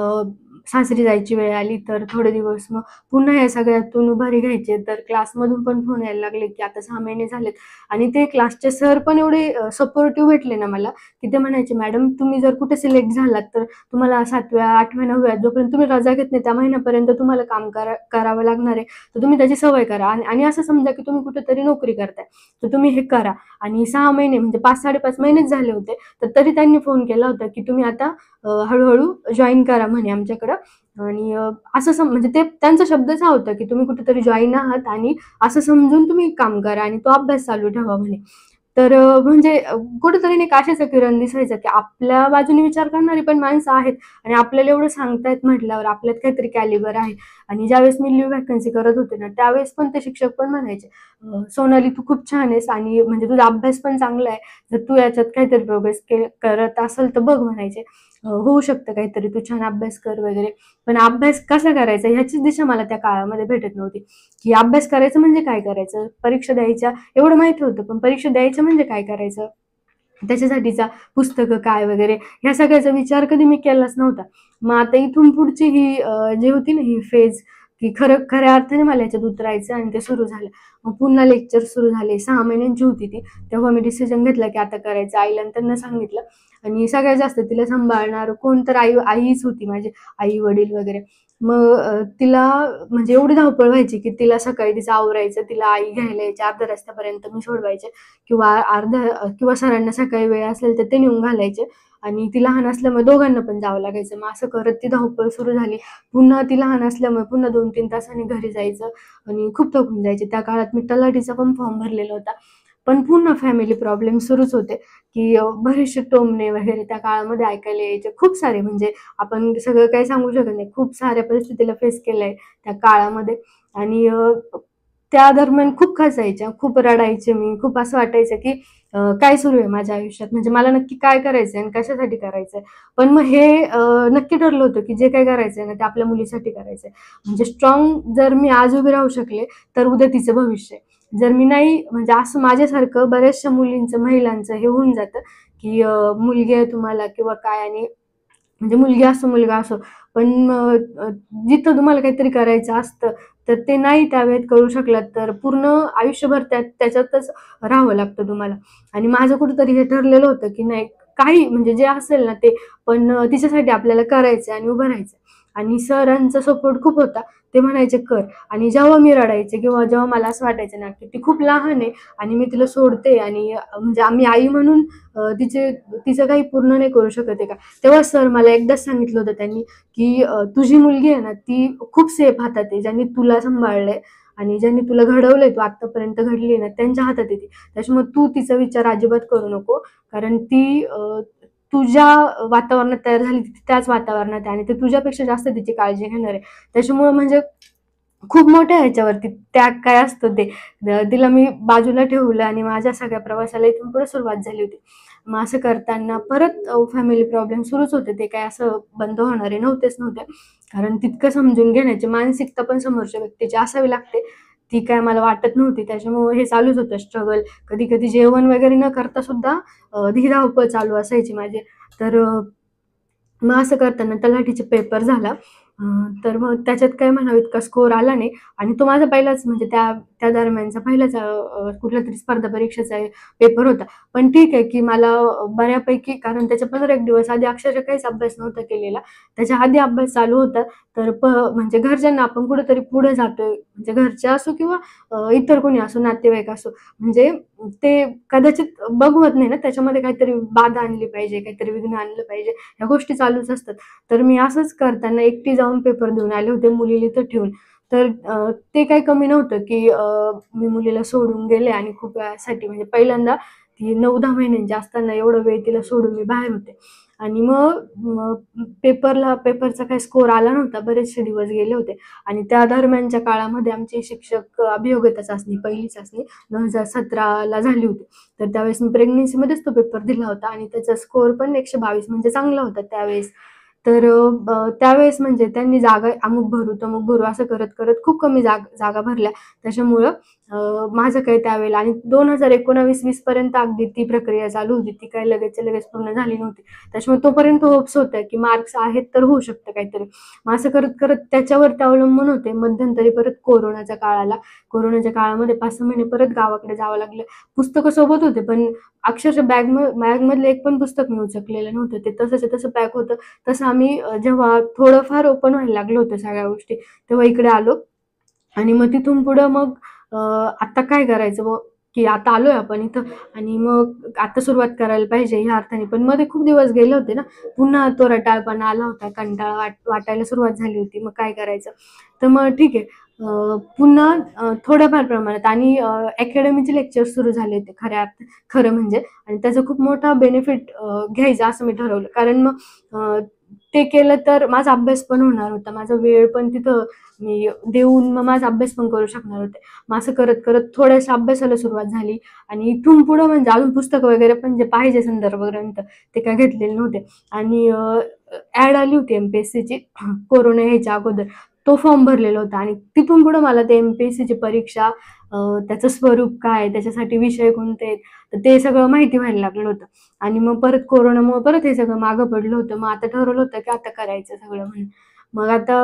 सासरी जायची वेळ आली, तर थोडे दिवस मग पुन्हा या सगळ्यातून उभारी घ्यायची. तर क्लासमधून पण फोन यायला लागले, की आता 6 महिने झालेत. आणि ते क्लासचे सर पण एवढे सपोर्टिव्ह भेटले ना मला, की ते म्हणायचे, "मॅडम तुम्ही जर कुठे सिलेक्ट झालात, तर तुम्हाला 7व्या, 8व्या, 9व्या जोपर्यंत तुम्ही रजा घेत नाही, त्या महिन्यापर्यंत तुम्हाला काम करावं लागणार आहे. तर तुम्ही त्याची सवय करा आणि असं समजा, की तुम्ही कुठेतरी नोकरी करताय, तर तुम्ही हे करा." आणि 6 महिने म्हणजे 5-5.5 महिनेच झाले होते. तर तरी त्यांनी फोन केला होता, की तुम्ही आता हळू-हळू जॉइन करा म्हणे आमच्याकडं. आणि असं म्हणजे ते त्यांचा शब्दच हा होता, की तुम्ही कुठेतरी जॉइन आहात आणि असं समजून तुम्ही काम करा आणि तो अभ्यास चालू ठेवा म्हणे. तर म्हणजे कुठेतरी नाही का आशेचा किरण दिसायचा, की आपल्या बाजूने विचार करणारी पण माणसं आहेत आणि आपल्याला एवढं सांगतायत म्हटल्यावर आपल्यात काहीतरी कॅलिबर आहे. आणि ज्यावेळेस मी लिव्ह व्हॅकन्सी करत होते ना, त्यावेळेस पण ते शिक्षक पण म्हणायचे, "सोनाली तू खूप छान आहेस आणि म्हणजे तुझा अभ्यास पण चांगला आहे. जर तू याच्यात काहीतरी प्रोग्रेस करत असेल तर बघ" म्हणायचे. "होऊ शकतं काहीतरी, तू छान अभ्यास कर वगैरे." पण अभ्यास कसा करायचा ह्याचीच दिशा मला त्या काळामध्ये भेटत नव्हती, की अभ्यास करायचं म्हणजे काय करायचं? परीक्षा द्यायच्या एवढं माहिती होतं, पण परीक्षा द्यायचं म्हणजे काय करायचं? त्याच्यासाठीचा पुस्तकं काय वगैरे ह्या सगळ्याचा विचार कधी मी केलाच नव्हता. मग आता इथून पुढची ही जी होती ना ही फेज, की खऱ्या अर्थाने मला याच्यात उतरायचं आणि ते सुरू झालं. मग पुन्हा लेक्चर सुरू झाले. 6 महिन्यांची होती ती. तेव्हा मी डिसिजन घेतला, की आता करायचं. आईला आणि त्यांना सांगितलं. आणि सगळ्यात जास्त तिला सांभाळणार कोण तर आईच होती माझी, आई-वडील वगैरे. मग तिला म्हणजे एवढी धावपळ व्हायची, की तिला सकाळी तिचं आवरायचं, तिला आई घ्यायला यायची, अर्ध्या रस्त्यापर्यंत मी सोडवायचे. किंवा सरांना सकाळी वेळ असेल तर ते नेऊन घालायचे. आणि ती लहान असल्यामुळे दोघांना पण जावं लागायचं. मग असं करत ती धावपळ सुरू झाली. पुन्हा ती लहान असल्यामुळे पुन्हा 2-3 तासांनी घरी जायचं आणि खूप थकून जायचे. त्या काळात मी तलाठीचा पण फॉर्म भरलेला होता. पण पुन्हा फॅमिली प्रॉब्लेम सुरूच होते, की बरेचसे टोमणे वगैरे त्या काळामध्ये ऐकायला यायचे. खूप सारे म्हणजे आपण सगळं काही सांगू शकत नाही. खूप साऱ्या परिस्थितीला फेस केलंय त्या काळामध्ये. आणि त्या दरम्यान खूप खचायच्या, खूप रडायचे मी. खूप असं वाटायचं, की काय सुरू आहे माझ्या आयुष्यात? म्हणजे मला नक्की काय करायचंय आणि कशासाठी करायचंय? पण मग हे नक्की ठरलं होतं, की जे काही करायचंय ना, ते आपल्या मुलीसाठी करायचंय. म्हणजे स्ट्राँग जर मी आज उभी राहू शकले, तर उद्या तिचं भविष्य आहे. जर मी नाही म्हणजे असं माझ्यासारखं बऱ्याचशा मुलींचं, महिलांचं हे होऊन जातं, की मुलगी आहे तुम्हाला किंवा काय आणि म्हणजे मुलगी असो मुलगा असो, पण जिथं तुम्हाला काहीतरी करायचं असतं, तर ते नाही त्यावेळेत करू शकलात तर पूर्ण आयुष्यभर त्याच्यातच राहावं लागतं तुम्हाला. आणि माझं कुठेतरी हे ठरलेलं होतं, की नाही काही म्हणजे जे असेल ना ते, पण तिच्यासाठी आपल्याला करायचंय आणि उभं राहायचंय. आणि सरांचा सपोर्ट खूप होता. ते म्हणायचे कर. आणि जेव्हा मी रडायचे किंवा जेव्हा मला असं वाटायचं ना, की ती खूप लहान आहे आणि मी तिला सोडते आणि म्हणजे आम्ही आई म्हणून तिचं काही पूर्ण नाही करू शकत आहे का? तेव्हा सर मला एकदाच सांगितलं होतं त्यांनी, की तुझी मुलगी आहे ना, ती खूप सेफ हातात आहे. ज्यांनी तुला सांभाळलंय आणि ज्यांनी तुला घडवलंय, तू आत्तापर्यंत घडली ना, त्यांच्या हातात आहे ती. त्याच्यामुळे तू तिचा विचार अजिबात करू नको. कारण ती तुझ्या वातावरणात तयार झाली, ती त्याच वातावरणात आहे आणि ते तुझ्यापेक्षा जास्त तिची काळजी घेणार आहे. त्याच्यामुळे म्हणजे खूप मोठ्या ह्याच्यावरती त्याग काय असतं ते. तिला मी बाजूला ठेवलं आणि माझ्या सगळ्या प्रवासाला इथून पुढे सुरुवात झाली होती. मग असं करताना परत फॅमिली प्रॉब्लेम सुरूच होते. ते काय असं बंद होणारे नव्हते. कारण तितकं समजून घेण्याची मानसिकता पण समोरच्या व्यक्तीची असावी लागते. ती काय मला वाटत नव्हती. त्याच्यामुळे हे चालूच होतं स्ट्रगल. कधी-कधी जेवण वगैरे न करता सुद्धा ही धावपळ चालू असायची माझी. तर मग असं करताना तलाठीचे पेपर झाला. तर मग त्याच्यात काय म्हणावं इतका स्कोर आला नाही आणि तो माझा पहिलाच म्हणजे त्या त्या दरम्यानचा पहिलाच कुठल्यातरी स्पर्धा परीक्षेचा पेपर होता. पण ठीक आहे, की मला बऱ्यापैकी कारण त्याच्या 15 एक दिवस आधी अक्षरशः काहीच अभ्यास नव्हता केलेला. त्याच्या आधी अभ्यास चालू होता. तर म्हणजे घरच्यांना आपण कुठेतरी पुढे जातोय, म्हणजे घरचे असो किंवा इतर कोणी असो, नातेवाईक असो, म्हणजे ते कदाचित बघवत नाही ना, त्याच्यामध्ये काहीतरी बाधा आणली पाहिजे, काहीतरी विघ्न आणलं पाहिजे. ह्या गोष्टी चालूच असतात. तर मी असंच करताना एकटी जाऊन पेपर देऊन आले होते मुलीला इथं ठेवून. तर ते काही कमी नव्हतं, की मी मुलीला सोडून गेले आणि खूप वेळासाठी म्हणजे पहिल्यांदा ती 9-10 महिन्यांची असताना एवढा वेळ तिला सोडून मी बाहेर होते. आणि मग पेपरचा काही स्कोर आला नव्हता. बरेचसे दिवस गेले होते आणि त्या दरम्यानच्या काळामध्ये आमचे शिक्षक अभियोग्यता चाचणी, पहिली चाचणी 2017ला झाली होती. तर त्यावेळेस मी प्रेग्नन्सीमध्येच तो पेपर दिला होता आणि त्याचा स्कोर पण 122 म्हणजे चांगला होता त्यावेळेस. तर त्यावेळेस म्हणजे त्यांनी जागा अमुक भरू, तमुक भरू असं करत खूप कमी जागा भरल्या. त्याच्यामुळं माझं काही त्यावेळेला आणि 2019-20 पर्यंत अगदी ती प्रक्रिया चालू होती. ती काही लगेचच्या लगेच पूर्ण झाली नव्हती. त्याच्यामुळे तोपर्यंत होप्स होत्या, की मार्क्स आहेत तर होऊ शकतं काहीतरी. मग असं करत त्याच्यावरती अवलंबून होते. मध्यंतरी परत कोरोनाचा काळ आला. कोरोनाच्या काळामध्ये 5-6 महिने परत गावाकडे जावं लागलं. पुस्तकं सोबत होते, पण अक्षरशः बॅगमधलं एक पण पुस्तक मी उचकलेलं नव्हतं. ते तसंच्या तसं पॅक होतं. तसं आम्ही जेव्हा थोडंफार ओपन व्हायला लागलं होतं सगळ्या गोष्टी, तेव्हा इकडे आलो आणि मग तिथून पुढं मग आता काय करायचं बुवा, की आता आलोय आपण इथं आणि मग आता सुरुवात करायला पाहिजे ह्या अर्थाने. पण मध्ये खूप दिवस गेले होते ना, पुन्हा तो रटाळपणा आला होता, कंटाळा वाटायला सुरुवात झाली होती. मग काय करायचं? तर मग ठीक आहे. पुन्हा थोड्याफार प्रमाणात आणि अकॅडमीचे लेक्चर सुरू झाले होते खरं म्हणजे आणि त्याचा खूप मोठा बेनिफिट घ्यायचा असं मी ठरवलं. कारण मग ते केलं तर माझा अभ्यास पण होणार होता. माझा वेळ पण तिथं मी देऊन मग माझा अभ्यास पण करू शकणार होते. मग असं करत थोड्याशा अभ्यासाला सुरुवात झाली आणि इथून पुढं म्हणजे अजून पुस्तकं वगैरे पण जे पाहिजे संदर्भ ग्रंथ ते काय घेतलेले नव्हते आणि ॲड आली होती एम-पी-एस-सीची कोरोना यायच्या अगोदर. तो फॉर्म भरलेला होता आणि तिथून पुढं मला ते एम-पी-एस-सीची परीक्षा, त्याचं स्वरूप काय, त्याच्यासाठी विषय कोणते आहेत, तर ते सगळं माहिती व्हायला लागलं होतं. आणि मग परत कोरोनामुळे परत हे सगळं मागं पडलं होतं. मग आता ठरवलं होतं की आता करायचं सगळं म्हणून. मग आता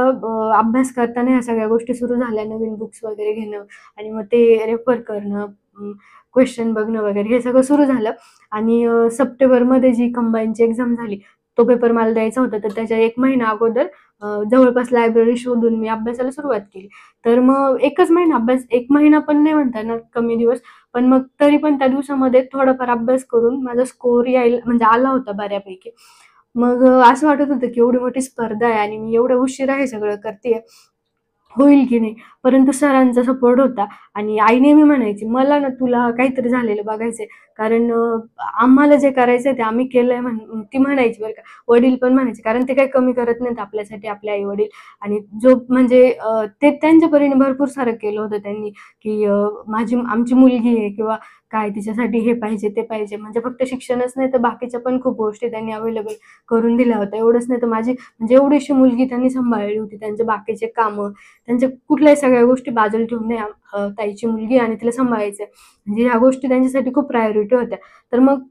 अभ्यास करताना ह्या सगळ्या गोष्टी सुरू झाल्या. नवीन बुक्स वगैरे घेणं आणि मग ते रेफर करणं, क्वेश्चन बघणं वगैरे हे सगळं सुरू झालं आणि सप्टेंबरमध्ये जी कंबाईनची एक्झाम झाली, तो पेपर मला द्यायचा होता. तर त्याच्या 1 महिना अगोदर जवळपास लायब्ररी शोधून मी अभ्यासाला सुरुवात केली. तर मग 1च महिना अभ्यास, 1 महिना पण नाही म्हणता येणार, कमी दिवस. पण मग तरी पण त्या दिवसामध्ये थोडाफार अभ्यास करून माझा स्कोर यायला म्हणजे आला होता बऱ्यापैकी. मग असं वाटत होतं की एवढी मोठी स्पर्धा आहे आणि मी एवढ्या उशिरा हे सगळं करतेय, होईल की नाही? परंतु सरांचा सपोर्ट होता आणि आई नेहमी म्हणायची, "मला ना तुला काहीतरी झालेलं बघायचंय, कारण आम्हाला जे करायचंय ते आम्ही केलंय." ती म्हणायची बरं का. वडील पण म्हणायचे, कारण ते काही कमी करत नाहीत आपल्यासाठी आपले आई-वडील आणि जो म्हणजे ते त्यांच्या परीने भरपूर सारं केलं होतं त्यांनी, की आमची मुलगी आहे किंवा काय तिच्यासाठी हे पाहिजे ते पाहिजे. म्हणजे फक्त शिक्षणच नाही तर बाकीच्या पण खूप गोष्टी त्यांनी अवेलेबल करून दिल्या होत्या. एवढंच नाही तर माझी म्हणजे एवढीशी मुलगी त्यांनी सांभाळली होती. त्यांचे बाकीचे कामं, त्यांच्या कुठल्याही सगळ्या गोष्टी बाजूला ठेवून नाही ताईची मुलगी आणि तिला सांभाळायचं. म्हणजे ह्या गोष्टी त्यांच्यासाठी खूप प्रायोरिटी होत्या. तर मग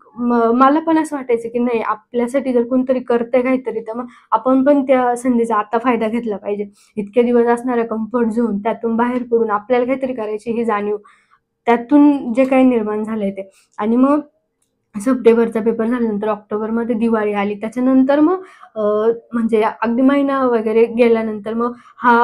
मला पण असं वाटायचं की नाही, आपल्यासाठी जर कोणतरी करतंय काहीतरी तर मग आपण पण त्या संधीचा आता फायदा घेतला पाहिजे. इतके दिवस असणारा कम्फर्ट झोन त्यातून बाहेर पडून आपल्याला काहीतरी करायची ही जाणीव त्यातून जे काही निर्माण झालंय ते. आणि मग सप्टेंबरचा पेपर झाल्यानंतर ऑक्टोबरमध्ये दिवाळी आली. त्याच्यानंतर मग अ, म्हणजे अगदी महिना वगैरे गेल्यानंतर मग हा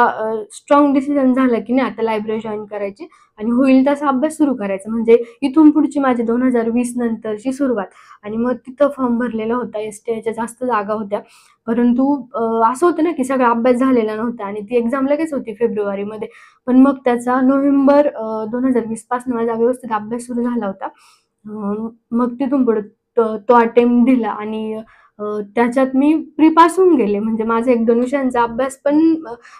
स्ट्राँग डिसिजन झाला, की नाही आता लायब्ररी जॉइन करायची आणि होईल तसा अभ्यास सुरू करायचा. म्हणजे इथून पुढची माझी 2020 नंतरची सुरुवात. आणि मग तिथं फॉर्म भरलेला होता. एस-टी-आयच्या जास्त जागा होत्या. परंतु असं होतं ना, की सगळा अभ्यास झालेला नव्हता आणि ती एक्झाम लगेच होती फेब्रुवारीमध्ये. पण मग त्याचा नोव्हेंबर 2020 पासून माझा व्यवस्थित अभ्यास सुरू झाला होता. मग तिथून पुढे तो अटेम्प्ट दिला आणि त्याच्यात मी प्री पास होऊन गेले. म्हणजे माझा 1-2 विषयांचा अभ्यास पण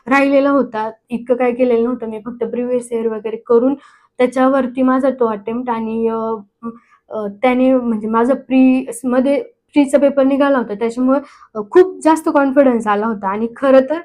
राहिलेला होता. इतकं काही केलेलं नव्हतं मी. फक्त प्रिव्हियस इयर वगैरे करून त्याच्यावरती माझा तो अटेम्प्ट आणि त्याने म्हणजे माझं प्रीमध्ये प्रीचा पेपर निघाला होता. त्याच्यामुळे खूप जास्त कॉन्फिडन्स आला होता आणि खरं तर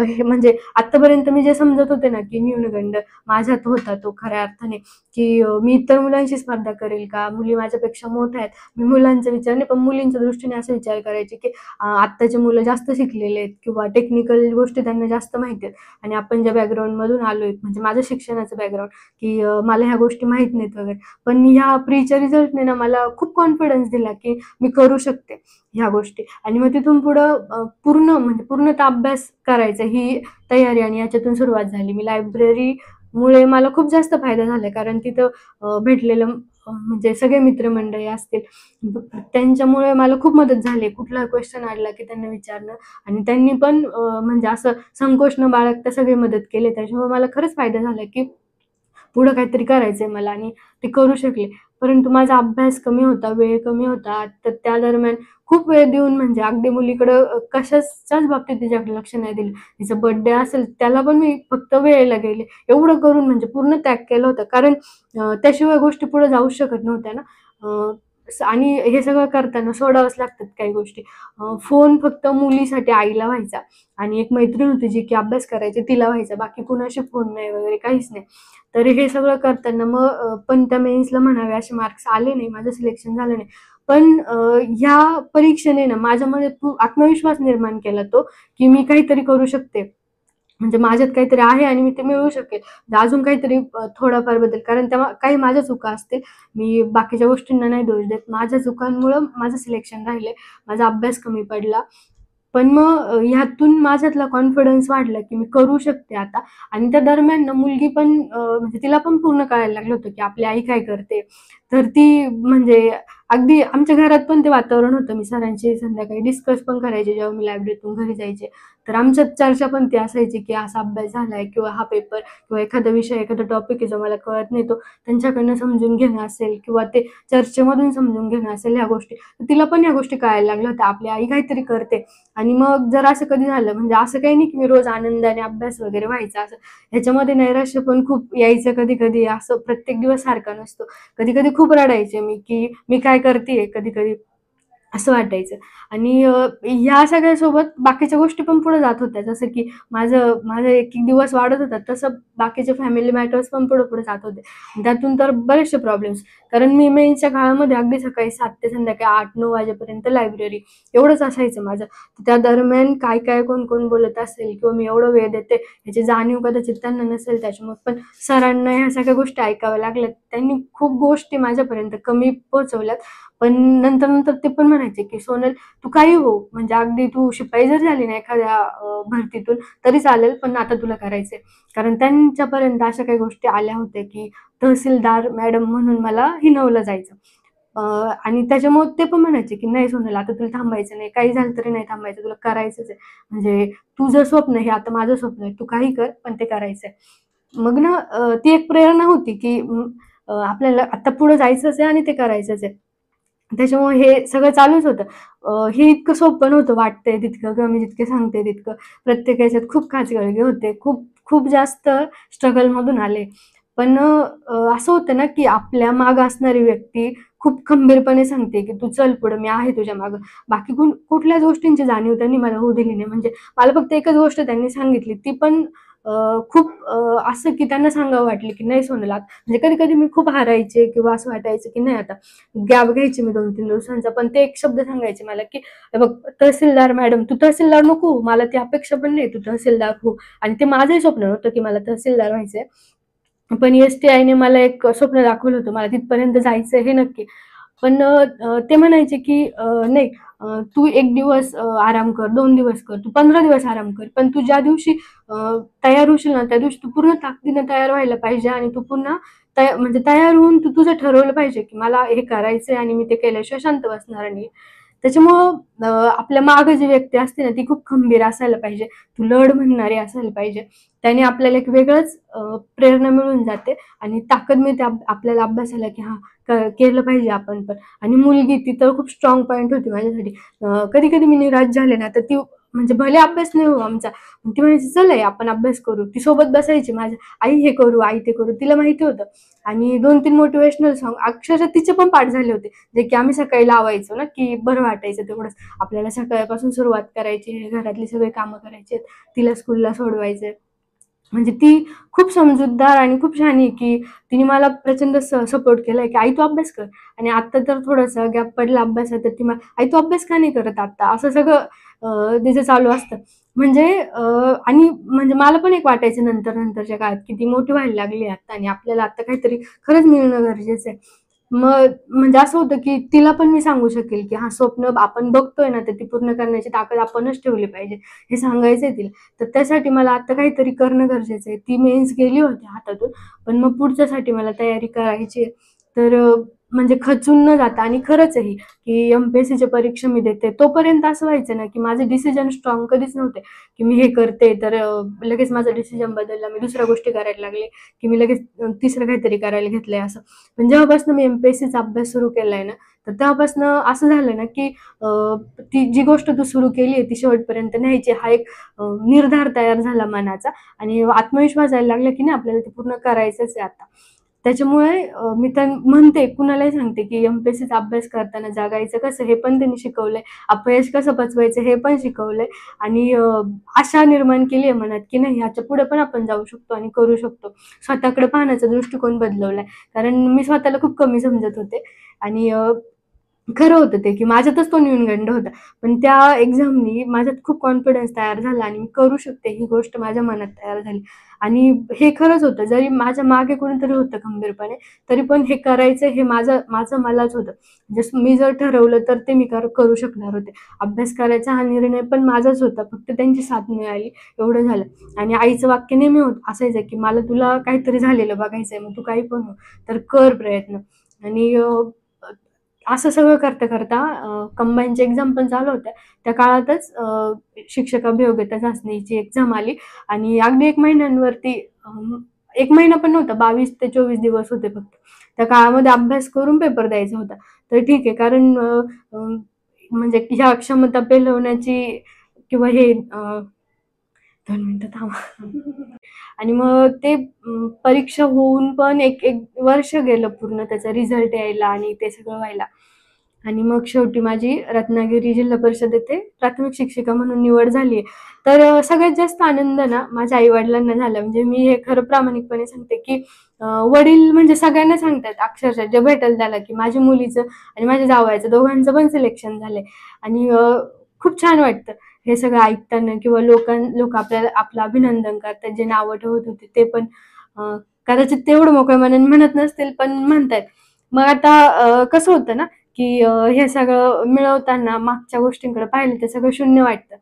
हे म्हणजे आत्तापर्यंत मी जे समजत होते ना, की न्यूनगंड माझ्यात होता तो खऱ्या अर्थाने, की मी इतर मुलांशी स्पर्धा करेल का? मुली माझ्यापेक्षा मोठ्या आहेत. मी मुलांचा विचार नाही, पण मुलींच्या दृष्टीने असा विचार करायचे, की आत्ताचे मुलं जास्त शिकलेले आहेत किंवा टेक्निकल गोष्टी त्यांना जास्त माहिती आहेत आणि आपण ज्या बॅकग्राऊंडमधून आलोय, म्हणजे माझं शिक्षणाचं बॅकग्राऊंड, की मला ह्या गोष्टी माहीत नाहीत वगैरे. पण ह्या प्रीच्या रिझल्टने ना मला खूप कॉन्फिडन्स दिला, की मी करू शकते ह्या गोष्टी. आणि मग तिथून पुढं पूर्णतः अभ्यास करायचा ही तयारी आणि याच्यातून सुरुवात झाली. मी लायब्ररीमुळे मला खूप जास्त फायदा झाला, कारण तिथं भेटलेलं म्हणजे सगळे मित्रमंडळी असतील, त्यांच्यामुळे मला खूप मदत झाली. कुठला क्वेश्चन आला की त्यांना विचारणं आणि त्यांनी पण म्हणजे असं संकोच न बाळगता सगळी मदत केली. त्याच्यामुळे मला खरंच फायदा झाला, की पुढं काहीतरी करायचंय मला आणि ते करू शकले. परंतु माझा अभ्यास कमी होता, वेळ कमी होता. तर त्या दरम्यान खूप वेळ देऊन म्हणजे अगदी मुलीकडं कशाच्याच बाबतीत तिच्याकडे लक्ष नाही दिलं. तिचा बर्थडे असेल त्याला पण मी फक्त वेळेला गेले. एवढं करून म्हणजे पूर्ण त्याग केला होता. कारण त्याशिवाय गोष्टी पुढे जाऊच शकत नव्हत्या ना. अ, आणि हे सगळं करताना सोडावंच लागतात काही गोष्टी. फोन फक्त मुलीसाठी आईला व्हायचा आणि एक मैत्रीण होती जी की अभ्यास करायची तिला व्हायचा. बाकी कुणाशी फोन नाही वगैरे काहीच नाही. तर हे सगळं करताना मग पण त्या मेन्सला म्हणावे असे मार्क्स आले नाही, माझं सिलेक्शन झालं नाही. पण ह्या परीक्षेने ना माझ्यामध्ये आत्मविश्वास निर्माण केला तो, की मी काहीतरी करू शकते. म्हणजे माझ्यात काहीतरी आहे आणि मी ते मिळवू शकेल. अजून काहीतरी थोडाफार बदल, कारण तेव्हा काही माझ्या चुका असतील. मी बाकीच्या गोष्टींना नाही दोष देत. माझ्या चुकांमुळं माझं सिलेक्शन राहिलंय. माझा अभ्यास कमी पडला. पण मग ह्यातून माझ्यातला कॉन्फिडन्स वाढला, की मी करू शकते आता. आणि त्या दरम्यान ना मुलगी पण म्हणजे तिला पण पूर्ण कळायला लागलं होतं, की आपली आई काय करते. तर ती म्हणजे अगदी आमच्या घरात पण ते वातावरण होतं. मी सरांशी संध्याकाळी डिस्कस पण करायचे जेव्हा मी लायब्ररीतून घरी जायचे. तर आमच्यात चर्चा पण ती असायची, की असा अभ्यास झालाय किंवा हा पेपर किंवा एखादा विषय, एखादा टॉपिक आहे जो मला कळत नाही, तो त्यांच्याकडनं समजून घेणं असेल किंवा ते चर्चेमधून समजून घेणं असेल ह्या गोष्टी. तर तिला पण ह्या गोष्टी कळायला लागल्या होत्या. आपली आई काहीतरी करते. आणि मग जर असं कधी झालं, म्हणजे असं काही नाही की मी रोज आनंदाने अभ्यास वगैरे व्हायचा असं. ह्याच्यामध्ये नैराश्य पण खूप यायचं कधी-कधी. असं प्रत्येक दिवस सारखा नसतो. कधी-कधी खूप रडायचे मी, की मी काय करतीये कधी-कधी असं वाटायचं. आणि ह्या सगळ्यासोबत बाकीच्या गोष्टी पण पुढे जात होत्या. जसं की माझं एक-एक दिवस वाढत होता, तसं बाकीचे फॅमिली मॅटर्स पण पुढे-पुढे जात होते. त्यातून तर बरेचसे प्रॉब्लेम्स. कारण मी मेन्सच्या काळामध्ये अगदी सकाळी 7 ते संध्याकाळी 8-9 वाजेपर्यंत लायब्ररी एवढंच असायचं माझं. त्या दरम्यान काय-काय, कोण-कोण बोलत असेल किंवा मी एवढा वेळ देते याची जाणीव कदाचित त्यांना नसेल त्याच्यामुळे. पण सरांना ह्या सगळ्या गोष्टी ऐकाव्या लागल्यात. त्यांनी खूप गोष्टी माझ्यापर्यंत कमी पोहोचवल्यात. पण नंतर-नंतर ते पण म्हणायचे, की "सोनल, तू काही हो, म्हणजे अगदी तू शिपाई जर झाली ना एखाद्या भरतीतून तरी चालेल, पण आता तुला करायचंय." कारण त्यांच्यापर्यंत अशा काही गोष्टी आल्या होत्या, की तहसीलदार मॅडम म्हणून मला हिणवलं जायचं. अ, आणि त्याच्यामुळे ते पण म्हणायचे, की "नाही सोनल, आता तुला थांबायचं नाही. काही झालं तरी नाही थांबायचं. तुला करायचंच आहे. म्हणजे तुझं स्वप्न हे आता माझं स्वप्न आहे. तू काही कर, पण ते करायचंय." मग ना ती एक प्रेरणा होती, की आपल्याला आता पुढे जायचंच आहे आणि ते करायचंच आहे. त्याच्यामुळे हे सगळं चालूच होतं. हे इतकं सोपं नव्हतं वाटतंय तितकं किंवा मी जितके सांगते तितकं. प्रत्येक ह्याच्यात खूप खाचगळगे होते. खूप खूप जास्त स्ट्रगलमधून आले. पण असं होतं ना, की आपल्या मागं असणारी व्यक्ती खूप खंबीरपणे सांगते, की "तू चल पुढे, मी आहे तुझ्या मागं." बाकी कुठल्याच गोष्टींची जाणीव त्यांनी मला होऊ दिली नाही. म्हणजे मला फक्त एकच गोष्ट त्यांनी सांगितली, ती पण खूप असं की त्यांना सांगावं वाटली, की "नाही सोनल." म्हणजे कधी-कधी मी खूप हारायचे किंवा असं वाटायचं, की नाही आता गॅप घ्यायची मी 2-3 दिवसांचा. पण ते एक शब्द सांगायचे मला, की "हे बघ तहसीलदार मॅडम, तू तहसीलदार नको होऊ. मला ती अपेक्षा पण नाही तू तहसीलदार हो." आणि ते माझंही स्वप्न नव्हतं, की मला तहसीलदार व्हायचंय. पण एस-टी-आयने मला एक स्वप्न दाखवलं होतं. मला तिथपर्यंत जायचं हे नक्की. पण ते म्हणायचे, की "नाही तू 1 दिवस आराम कर, 2 दिवस कर, तू 15 दिवस आराम कर. पण तू ज्या दिवशी अ, तयार होशील ना, त्या दिवशी तू पूर्ण ताकदीने तयार व्हायला पाहिजे आणि तू पुन्हा म्हणजे तयार होऊन तू तुझं ठरवलं पाहिजे, की मला हे करायचंय आणि मी ते केल्याशिवाय शांत बसणार नाही." त्याच्यामुळं आपल्या मागे जी व्यक्ती असते ना, ती खूप खंबीर असायला पाहिजे. तू लढ म्हणणारी असायला पाहिजे. त्याने आपल्याला एक वेगळंच प्रेरणा मिळून जाते आणि ताकद मिळते आपल्याला अभ्यासाला, की हां, केलं पाहिजे आपण पण. आणि मुलगी ती तर खूप स्ट्राँग पॉइंट होती माझ्यासाठी. कधी-कधी मी निराश झाले ना, तर ती म्हणजे भले अभ्यास नाही हो आमचा, पण ती म्हणायची, "चल आई आपण अभ्यास करू." ती सोबत बसायची माझ्या. "आई हे करू, आई ते करू." तिला माहिती होतं. आणि 2-3 मोटिव्हेशनल सॉन्ग अक्षरशः तिचे पण पाठ झाले होते. जे की आम्ही सकाळी लावायचो ना, की बरं वाटायचं तेवढंच. आपल्याला सकाळपासून सुरुवात करायची, घरातली सगळी कामं करायची, तिला स्कूलला सोडवायचं. म्हणजे ती खूप समजूतदार आणि खूप शहाणी की तिने मला प्रचंड सपोर्ट केलाय, की "आई तू अभ्यास कर." आणि आता तर थोडासा गॅप पडला अभ्यासात, तर ती "आई तू अभ्यास का नाही करत आता?" असं सगळं तिचं चालू असतं. म्हणजे आणि म्हणजे मला पण एक वाटायचं नंतरच्या काळात, की ती मोठी व्हायला लागली आता आणि आपल्याला आता काहीतरी खरंच मिळणं गरजेचं आहे. मग म्हणजे असं होतं, की तिला पण मी सांगू शकेल, की हां, स्वप्न आपण बघतोय ना, तर ती पूर्ण करण्याची ताकद आपणच ठेवली पाहिजे. हे सांगायचंय तिला. तर त्यासाठी मला आता काहीतरी करणं गरजेचं आहे. ती मेन्स गेली होती हातातून, पण मग पुढच्यासाठी मला तयारी करायची आहे. तर म्हणजे खचून न जाता आणि खरंच आहे ही, की एम-पी-एस-सीची परीक्षा मी देते. तोपर्यंत असं व्हायचं ना, की माझे डिसिजन स्ट्राँग कधीच नव्हते, की मी हे करते तर लगेच माझा डिसिजन बदलला. मी दुसऱ्या गोष्टी करायला लागले, की मी लगेच तिसरं काहीतरी करायला घेतलंय असं. पण जेव्हापासून मी एम-पी-एस-सीचा अभ्यास सुरू केलाय ना, तर तेव्हापासून असं झालं ना, की ती जी गोष्ट तू सुरू केली आहे ती शेवटपर्यंत न्यायची हा एक निर्धार तयार झाला मनाचा आणि आत्मविश्वास यायला लागला, की नाही आपल्याला ते पूर्ण करायचंच आहे आता. त्याच्यामुळे मी तर म्हणते कुणालाही सांगते, की एम-पी-एस-सीचा अभ्यास करताना जगायचं कसं हे पण त्यांनी शिकवलंय. अपयश कसं पचवायचं हे पण शिकवलंय आणि आशा निर्माण केली आहे मनात, की नाही ह्याच्या पुढे पण आपण जाऊ शकतो आणि करू शकतो. स्वतःकडे पाहण्याचा दृष्टिकोन बदलवलाय. कारण मी स्वतःला खूप कमी समजत होते आणि खरं होतं ते, की माझ्यातच तो न्यूनगंड होता. पण त्या एक्झामनी माझ्यात खूप कॉन्फिडन्स तयार झाला आणि मी करू शकते ही गोष्ट माझ्या मनात तयार झाली. आणि हे खरंच होतं. जरी माझ्या मागे कोणीतरी होतं खंबीरपणे, तरी पण हे करायचं हे माझं माझं मलाच होतं. जसं मी जर ठरवलं तर ते मी करू शकणार होते. अभ्यास करायचा हा निर्णय पण माझाच होता. फक्त त्यांची साथ मिळाली एवढं झालं. आणि आईचं वाक्य नेहमी असायचं, की "मला तुला काहीतरी झालेलं बघायचंय, मग तू काही पण हो, तर कर प्रयत्न." आणि असं सगळं करता-करता कंबाईनच्या एक्झाम पण चालू होत्या. त्या काळातच शिक्षक अभियोग्यता चाचणीची एक्झाम आली आणि अगदी 1 महिन्यांवरती 1 महिना पण नव्हता 22 ते 24 दिवस होते फक्त. त्या काळामध्ये अभ्यास करून पेपर द्यायचा होता. तर ठीक आहे कारण अ, म्हणजे ह्या क्षमता पेलवण्याची किंवा हे 2 मिनिटं थांबा. आणि मग ते परीक्षा होऊन पण एक एक वर्ष गेलं पूर्ण त्याचा रिझल्ट यायला आणि ते सगळं व्हायला. आणि मग शेवटी माझी रत्नागिरी जिल्हा परिषद येथे प्राथमिक शिक्षिका म्हणून निवड झाली. तर सगळ्यात जास्त आनंद ना माझ्या आई-वडिलांना झाला. म्हणजे मी हे खरं प्रामाणिकपणे सांगते, की वडील म्हणजे सगळ्यांना सांगतात अक्षरशः जे भेटेल त्याला, की माझ्या मुलीचं आणि माझ्या जावयाचं दोघांचं पण सिलेक्शन झालंय. आणि खूप छान वाटतं हे सगळं ऐकताना किंवा लोकं आपल्याला आपलं अभिनंदन करतात. जे नावं ठेवत होते ते पण कदाचित तेवढं मोकळ्या मनाने म्हणत नसतील, पण म्हणतायत. मग आता कसं होतं ना, की हे सगळं मिळवताना मागच्या गोष्टींकडे पाहिलं तर सगळं शून्य वाटतं.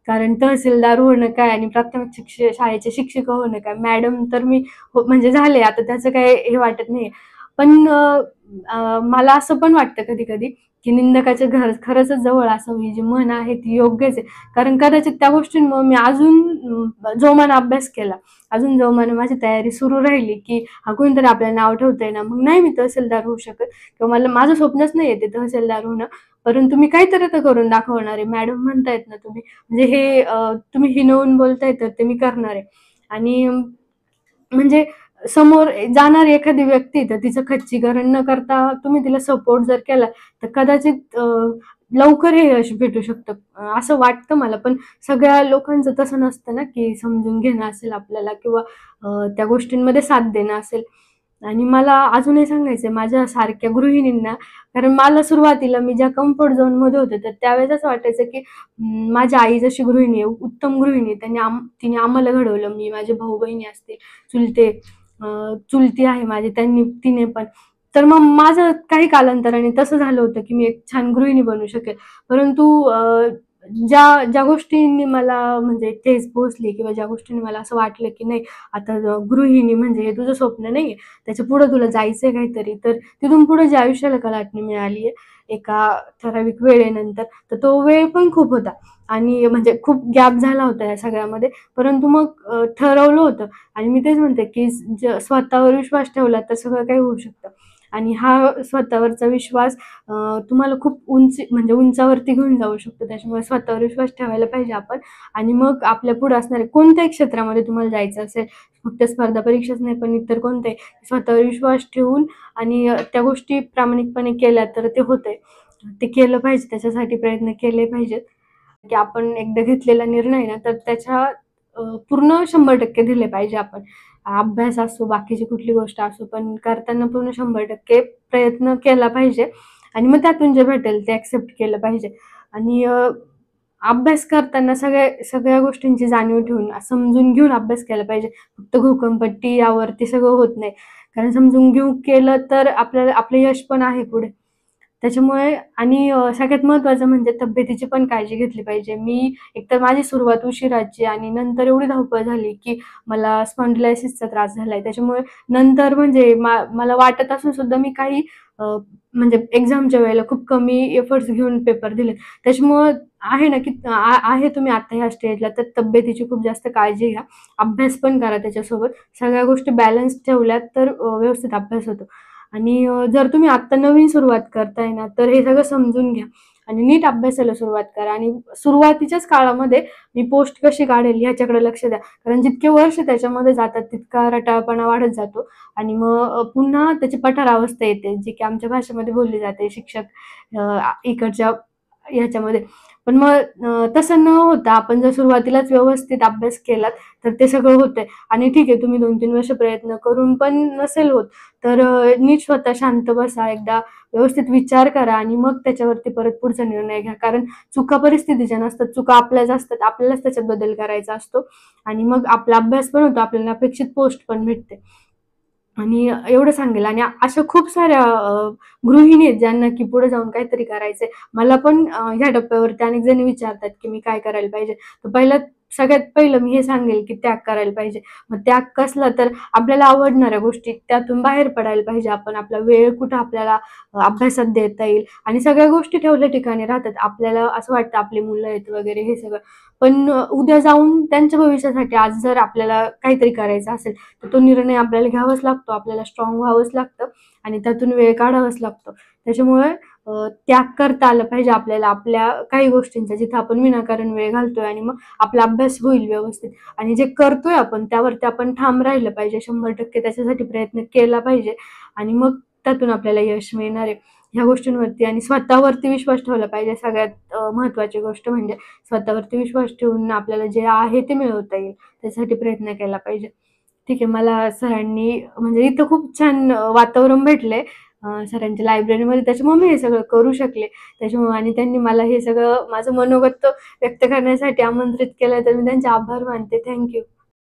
कारण तहसीलदार होणं काय आणि प्राथमिक शाळेचे शिक्षिका होणं काय. मॅडम तर मी म्हणजे झाले आता त्याचं काही हे वाटत नाहीये. पण मला असं पण वाटतं कधी-कधी, की निंदकाचे घर खरंच जवळ असावं ही जी म्हण आहे ती योग्यच आहे. कारण कदाचित त्या गोष्टींमुळे मी अजून जोमाने अभ्यास केला. अजून जोमाने माझी तयारी सुरू राहिली, की हां, कोणीतरी आपल्याला नाव ठेवतंय ना, मग नाही मी तहसीलदार होऊ शकत किंवा माझं स्वप्नच नाहीये ते तहसीलदार होणं. परंतु मी काहीतरी तर करून दाखवणार आहे. मॅडम म्हणतायत ना तुम्ही म्हणजे हे तुम्ही हिणवून बोलताय तर ते मी करणार आहे. आणि म्हणजे समोर जाणारी एखादी व्यक्ती तर तिचं खच्चीकरण न करता तुम्ही तिला सपोर्ट जर केला तर कदाचित लवकर हे यश भेटू शकतं, असं वाटतं मला. पण सगळ्या लोकांचं तसं नसतं ना, की समजून घेणं असेल आपल्याला किंवा त्या गोष्टींमध्ये साथ देणं असेल. आणि मला अजूनही सांगायचंय माझ्या सारख्या गृहिणींना, कारण मला सुरुवातीला मी ज्या कम्फर्ट झोनमध्ये होते तर त्यावेळेस असं वाटायचं की माझी आई जशी गृहिणी आहे, उत्तम गृहिणी आहे, तिने आम्हाला घडवलं. मी, माझे भाऊ बहिणी असतील, चुलते, चुलती आहे माझी, तिने पण. तर मग माझं काही कालांतराने तसं झालं होतं की मी एक छान गृहिणी बनू शकेल. परंतु ज्या ज्या गोष्टींनी मला म्हणजे ठेच पोहोचली किंवा ज्या गोष्टींनी मला असं वाटलं की नाही, आता गृहिणी म्हणजे हे तुझं स्वप्न नाहीये, त्याच्या पुढे तुला जायचंय काहीतरी, तर तिथून पुढे ज्या आयुष्याला कलाटणी मिळाली आहे एका ठराविक वेळेनंतर, तर तो वेळ पण खूप होता आणि म्हणजे खूप गॅप झाला होता या सगळ्यामध्ये. परंतु मग ठरवलं होतं आणि मी तेच म्हणते की स्वतःवर विश्वास ठेवला तर सगळं काही होऊ शकतं. आणि हा स्वतःवरचा विश्वास तुम्हाला खूप म्हणजे उंचावरती घेऊन जाऊ शकतो. त्याच्यामुळे स्वतःवर विश्वास ठेवायला पाहिजे आपण. आणि मग आपल्या पुढे असणाऱ्या कोणत्याही क्षेत्रामध्ये तुम्हाला जायचं असेल, फक्त स्पर्धा परीक्षाच नाही पण इतर कोणत्याही, स्वतःवर विश्वास ठेवून आणि त्या गोष्टी प्रामाणिकपणे केल्या तर ते होतंय. ते केलं पाहिजे, त्याच्यासाठी प्रयत्न केले पाहिजेत. की आपण एकदा घेतलेला निर्णय ना, तर त्याच्या पूर्ण 100% दिले पाहिजे आपण. अभ्यास असो, बाकीची कुठली गोष्ट असो, पण करताना पूर्ण 100% प्रयत्न केला पाहिजे आणि मग त्यातून जे भेटेल ते ॲक्सेप्ट केलं पाहिजे. आणि अभ्यास करताना सगळ्या गोष्टींची जाणीव ठेवून, समजून घेऊन अभ्यास केला पाहिजे. फक्त घोकंपट्टी यावरती सगळं होत नाही. कारण समजून घेऊन केलं तर आपल्याला आपलं यश पण आहे पुढे. त्याच्यामुळे आणि सगळ्यात महत्त्वाचं म्हणजे तब्येतीची पण काळजी घेतली पाहिजे. मी एकतर माझी सुरुवात उशिराची आणि नंतर एवढी धावपळ झाली, की मला स्पॉन्डिलायसिसचा त्रास झालाय. त्याच्यामुळे नंतर म्हणजे मला वाटत असून सुद्धा मी काही म्हणजे एक्झामच्या वेळेला खूप कमी एफर्ट्स घेऊन पेपर दिलेत. त्याच्यामुळं आहे ना, की आहे तुम्ही आता ह्या स्टेजला तर तब्येतीची खूप जास्त काळजी घ्या. अभ्यास पण करा त्याच्यासोबत. सगळ्या गोष्टी बॅलन्स ठेवल्यात तर व्यवस्थित अभ्यास होतो. आणि जर तुम्ही आत्ता नवीन सुरुवात करताय ना, तर हे सगळं समजून घ्या आणि नीट अभ्यासाला सुरुवात करा. आणि सुरुवातीच्याच काळामध्ये मी पोस्ट कशी काढेल ह्याच्याकडे लक्ष द्या. कारण जितके वर्ष त्याच्यामध्ये जातात तितका रटाळपणा वाढत जातो आणि मग पुन्हा त्याची पठारावस्था येते, जी की आमच्या भाषेमध्ये बोलली जाते शिक्षक इकडच्या ह्याच्यामध्ये. पण मग तसं न होता आपण जर सुरुवातीलाच व्यवस्थित अभ्यास केलात तर ते सगळं होतंय. आणि ठीक आहे, तुम्ही 2-3 वर्ष प्रयत्न करून पण नसेल होत, तर नीट स्वतः शांत बसा, एकदा व्यवस्थित विचार करा आणि मग त्याच्यावरती परत पुढचा निर्णय घ्या. कारण चुका परिस्थितीच्या नसतात, चुका आपल्याच असतात. आपल्यालाच त्याच्यात बदल करायचा असतो आणि मग आपला अभ्यास पण होतो, आपल्याला अपेक्षित पोस्ट पण भेटते. आणि एवढं सांगेल. आणि अशा खूप साऱ्या गृहिणी आहेत ज्यांना की पुढे जाऊन काहीतरी करायचंय. मला पण ह्या टप्प्यावरती अनेक जणी विचारतात की मी काय करायला पाहिजे. तर सगळ्यात पहिलं मी हे सांगेल की त्याग करायला पाहिजे. मग त्याग कसला, तर आपल्याला आवडणाऱ्या गोष्टी त्यातून बाहेर पडायला पाहिजे आपण. आपला वेळ कुठं आपल्याला अभ्यासात देता येईल. आणि सगळ्या गोष्टी ठेवल्या ठिकाणी राहतात. आपल्याला असं वाटतं आपली मुलं आहेत वगैरे हे सगळं, पण उद्या जाऊन त्यांच्या भविष्यासाठी आज जर आपल्याला काहीतरी करायचं असेल तर तो निर्णय आपल्याला घ्यावाच लागतो. आपल्याला स्ट्रॉंग व्हावंच लागतं आणि त्यातून वेळ काढावाच लागतो. त्याच्यामुळे त्याग करता आलं पाहिजे आपल्याला आपल्या काही गोष्टींचा, जिथं आपण विनाकारण वेळ घालतोय. आणि मग आपला अभ्यास होईल व्यवस्थित. आणि जे करतोय आपण त्यावरती आपण ठाम राहिलं पाहिजे. 100% त्याच्यासाठी प्रयत्न केला पाहिजे आणि मग त्यातून आपल्याला यश मिळणार आहे. ह्या गोष्टींवरती आणि स्वतःवरती विश्वास ठेवला पाहिजे. सगळ्यात महत्त्वाची गोष्ट म्हणजे स्वतःवरती विश्वास ठेवून आपल्याला जे आहे ते मिळवता येईल, त्यासाठी प्रयत्न केला पाहिजे. ठीक आहे. मला सरांनी म्हणजे इथं खूप छान वातावरण भेटलंय सरांच्या लायब्ररीमध्ये, त्याच्यामुळे मी हे सगळं करू शकले. त्याच्यामुळे आणि त्यांनी मला हे सगळं माझं मनोगत व्यक्त करण्यासाठी आमंत्रित केलं, तर मी त्यांचे आभार मानते. Thank you.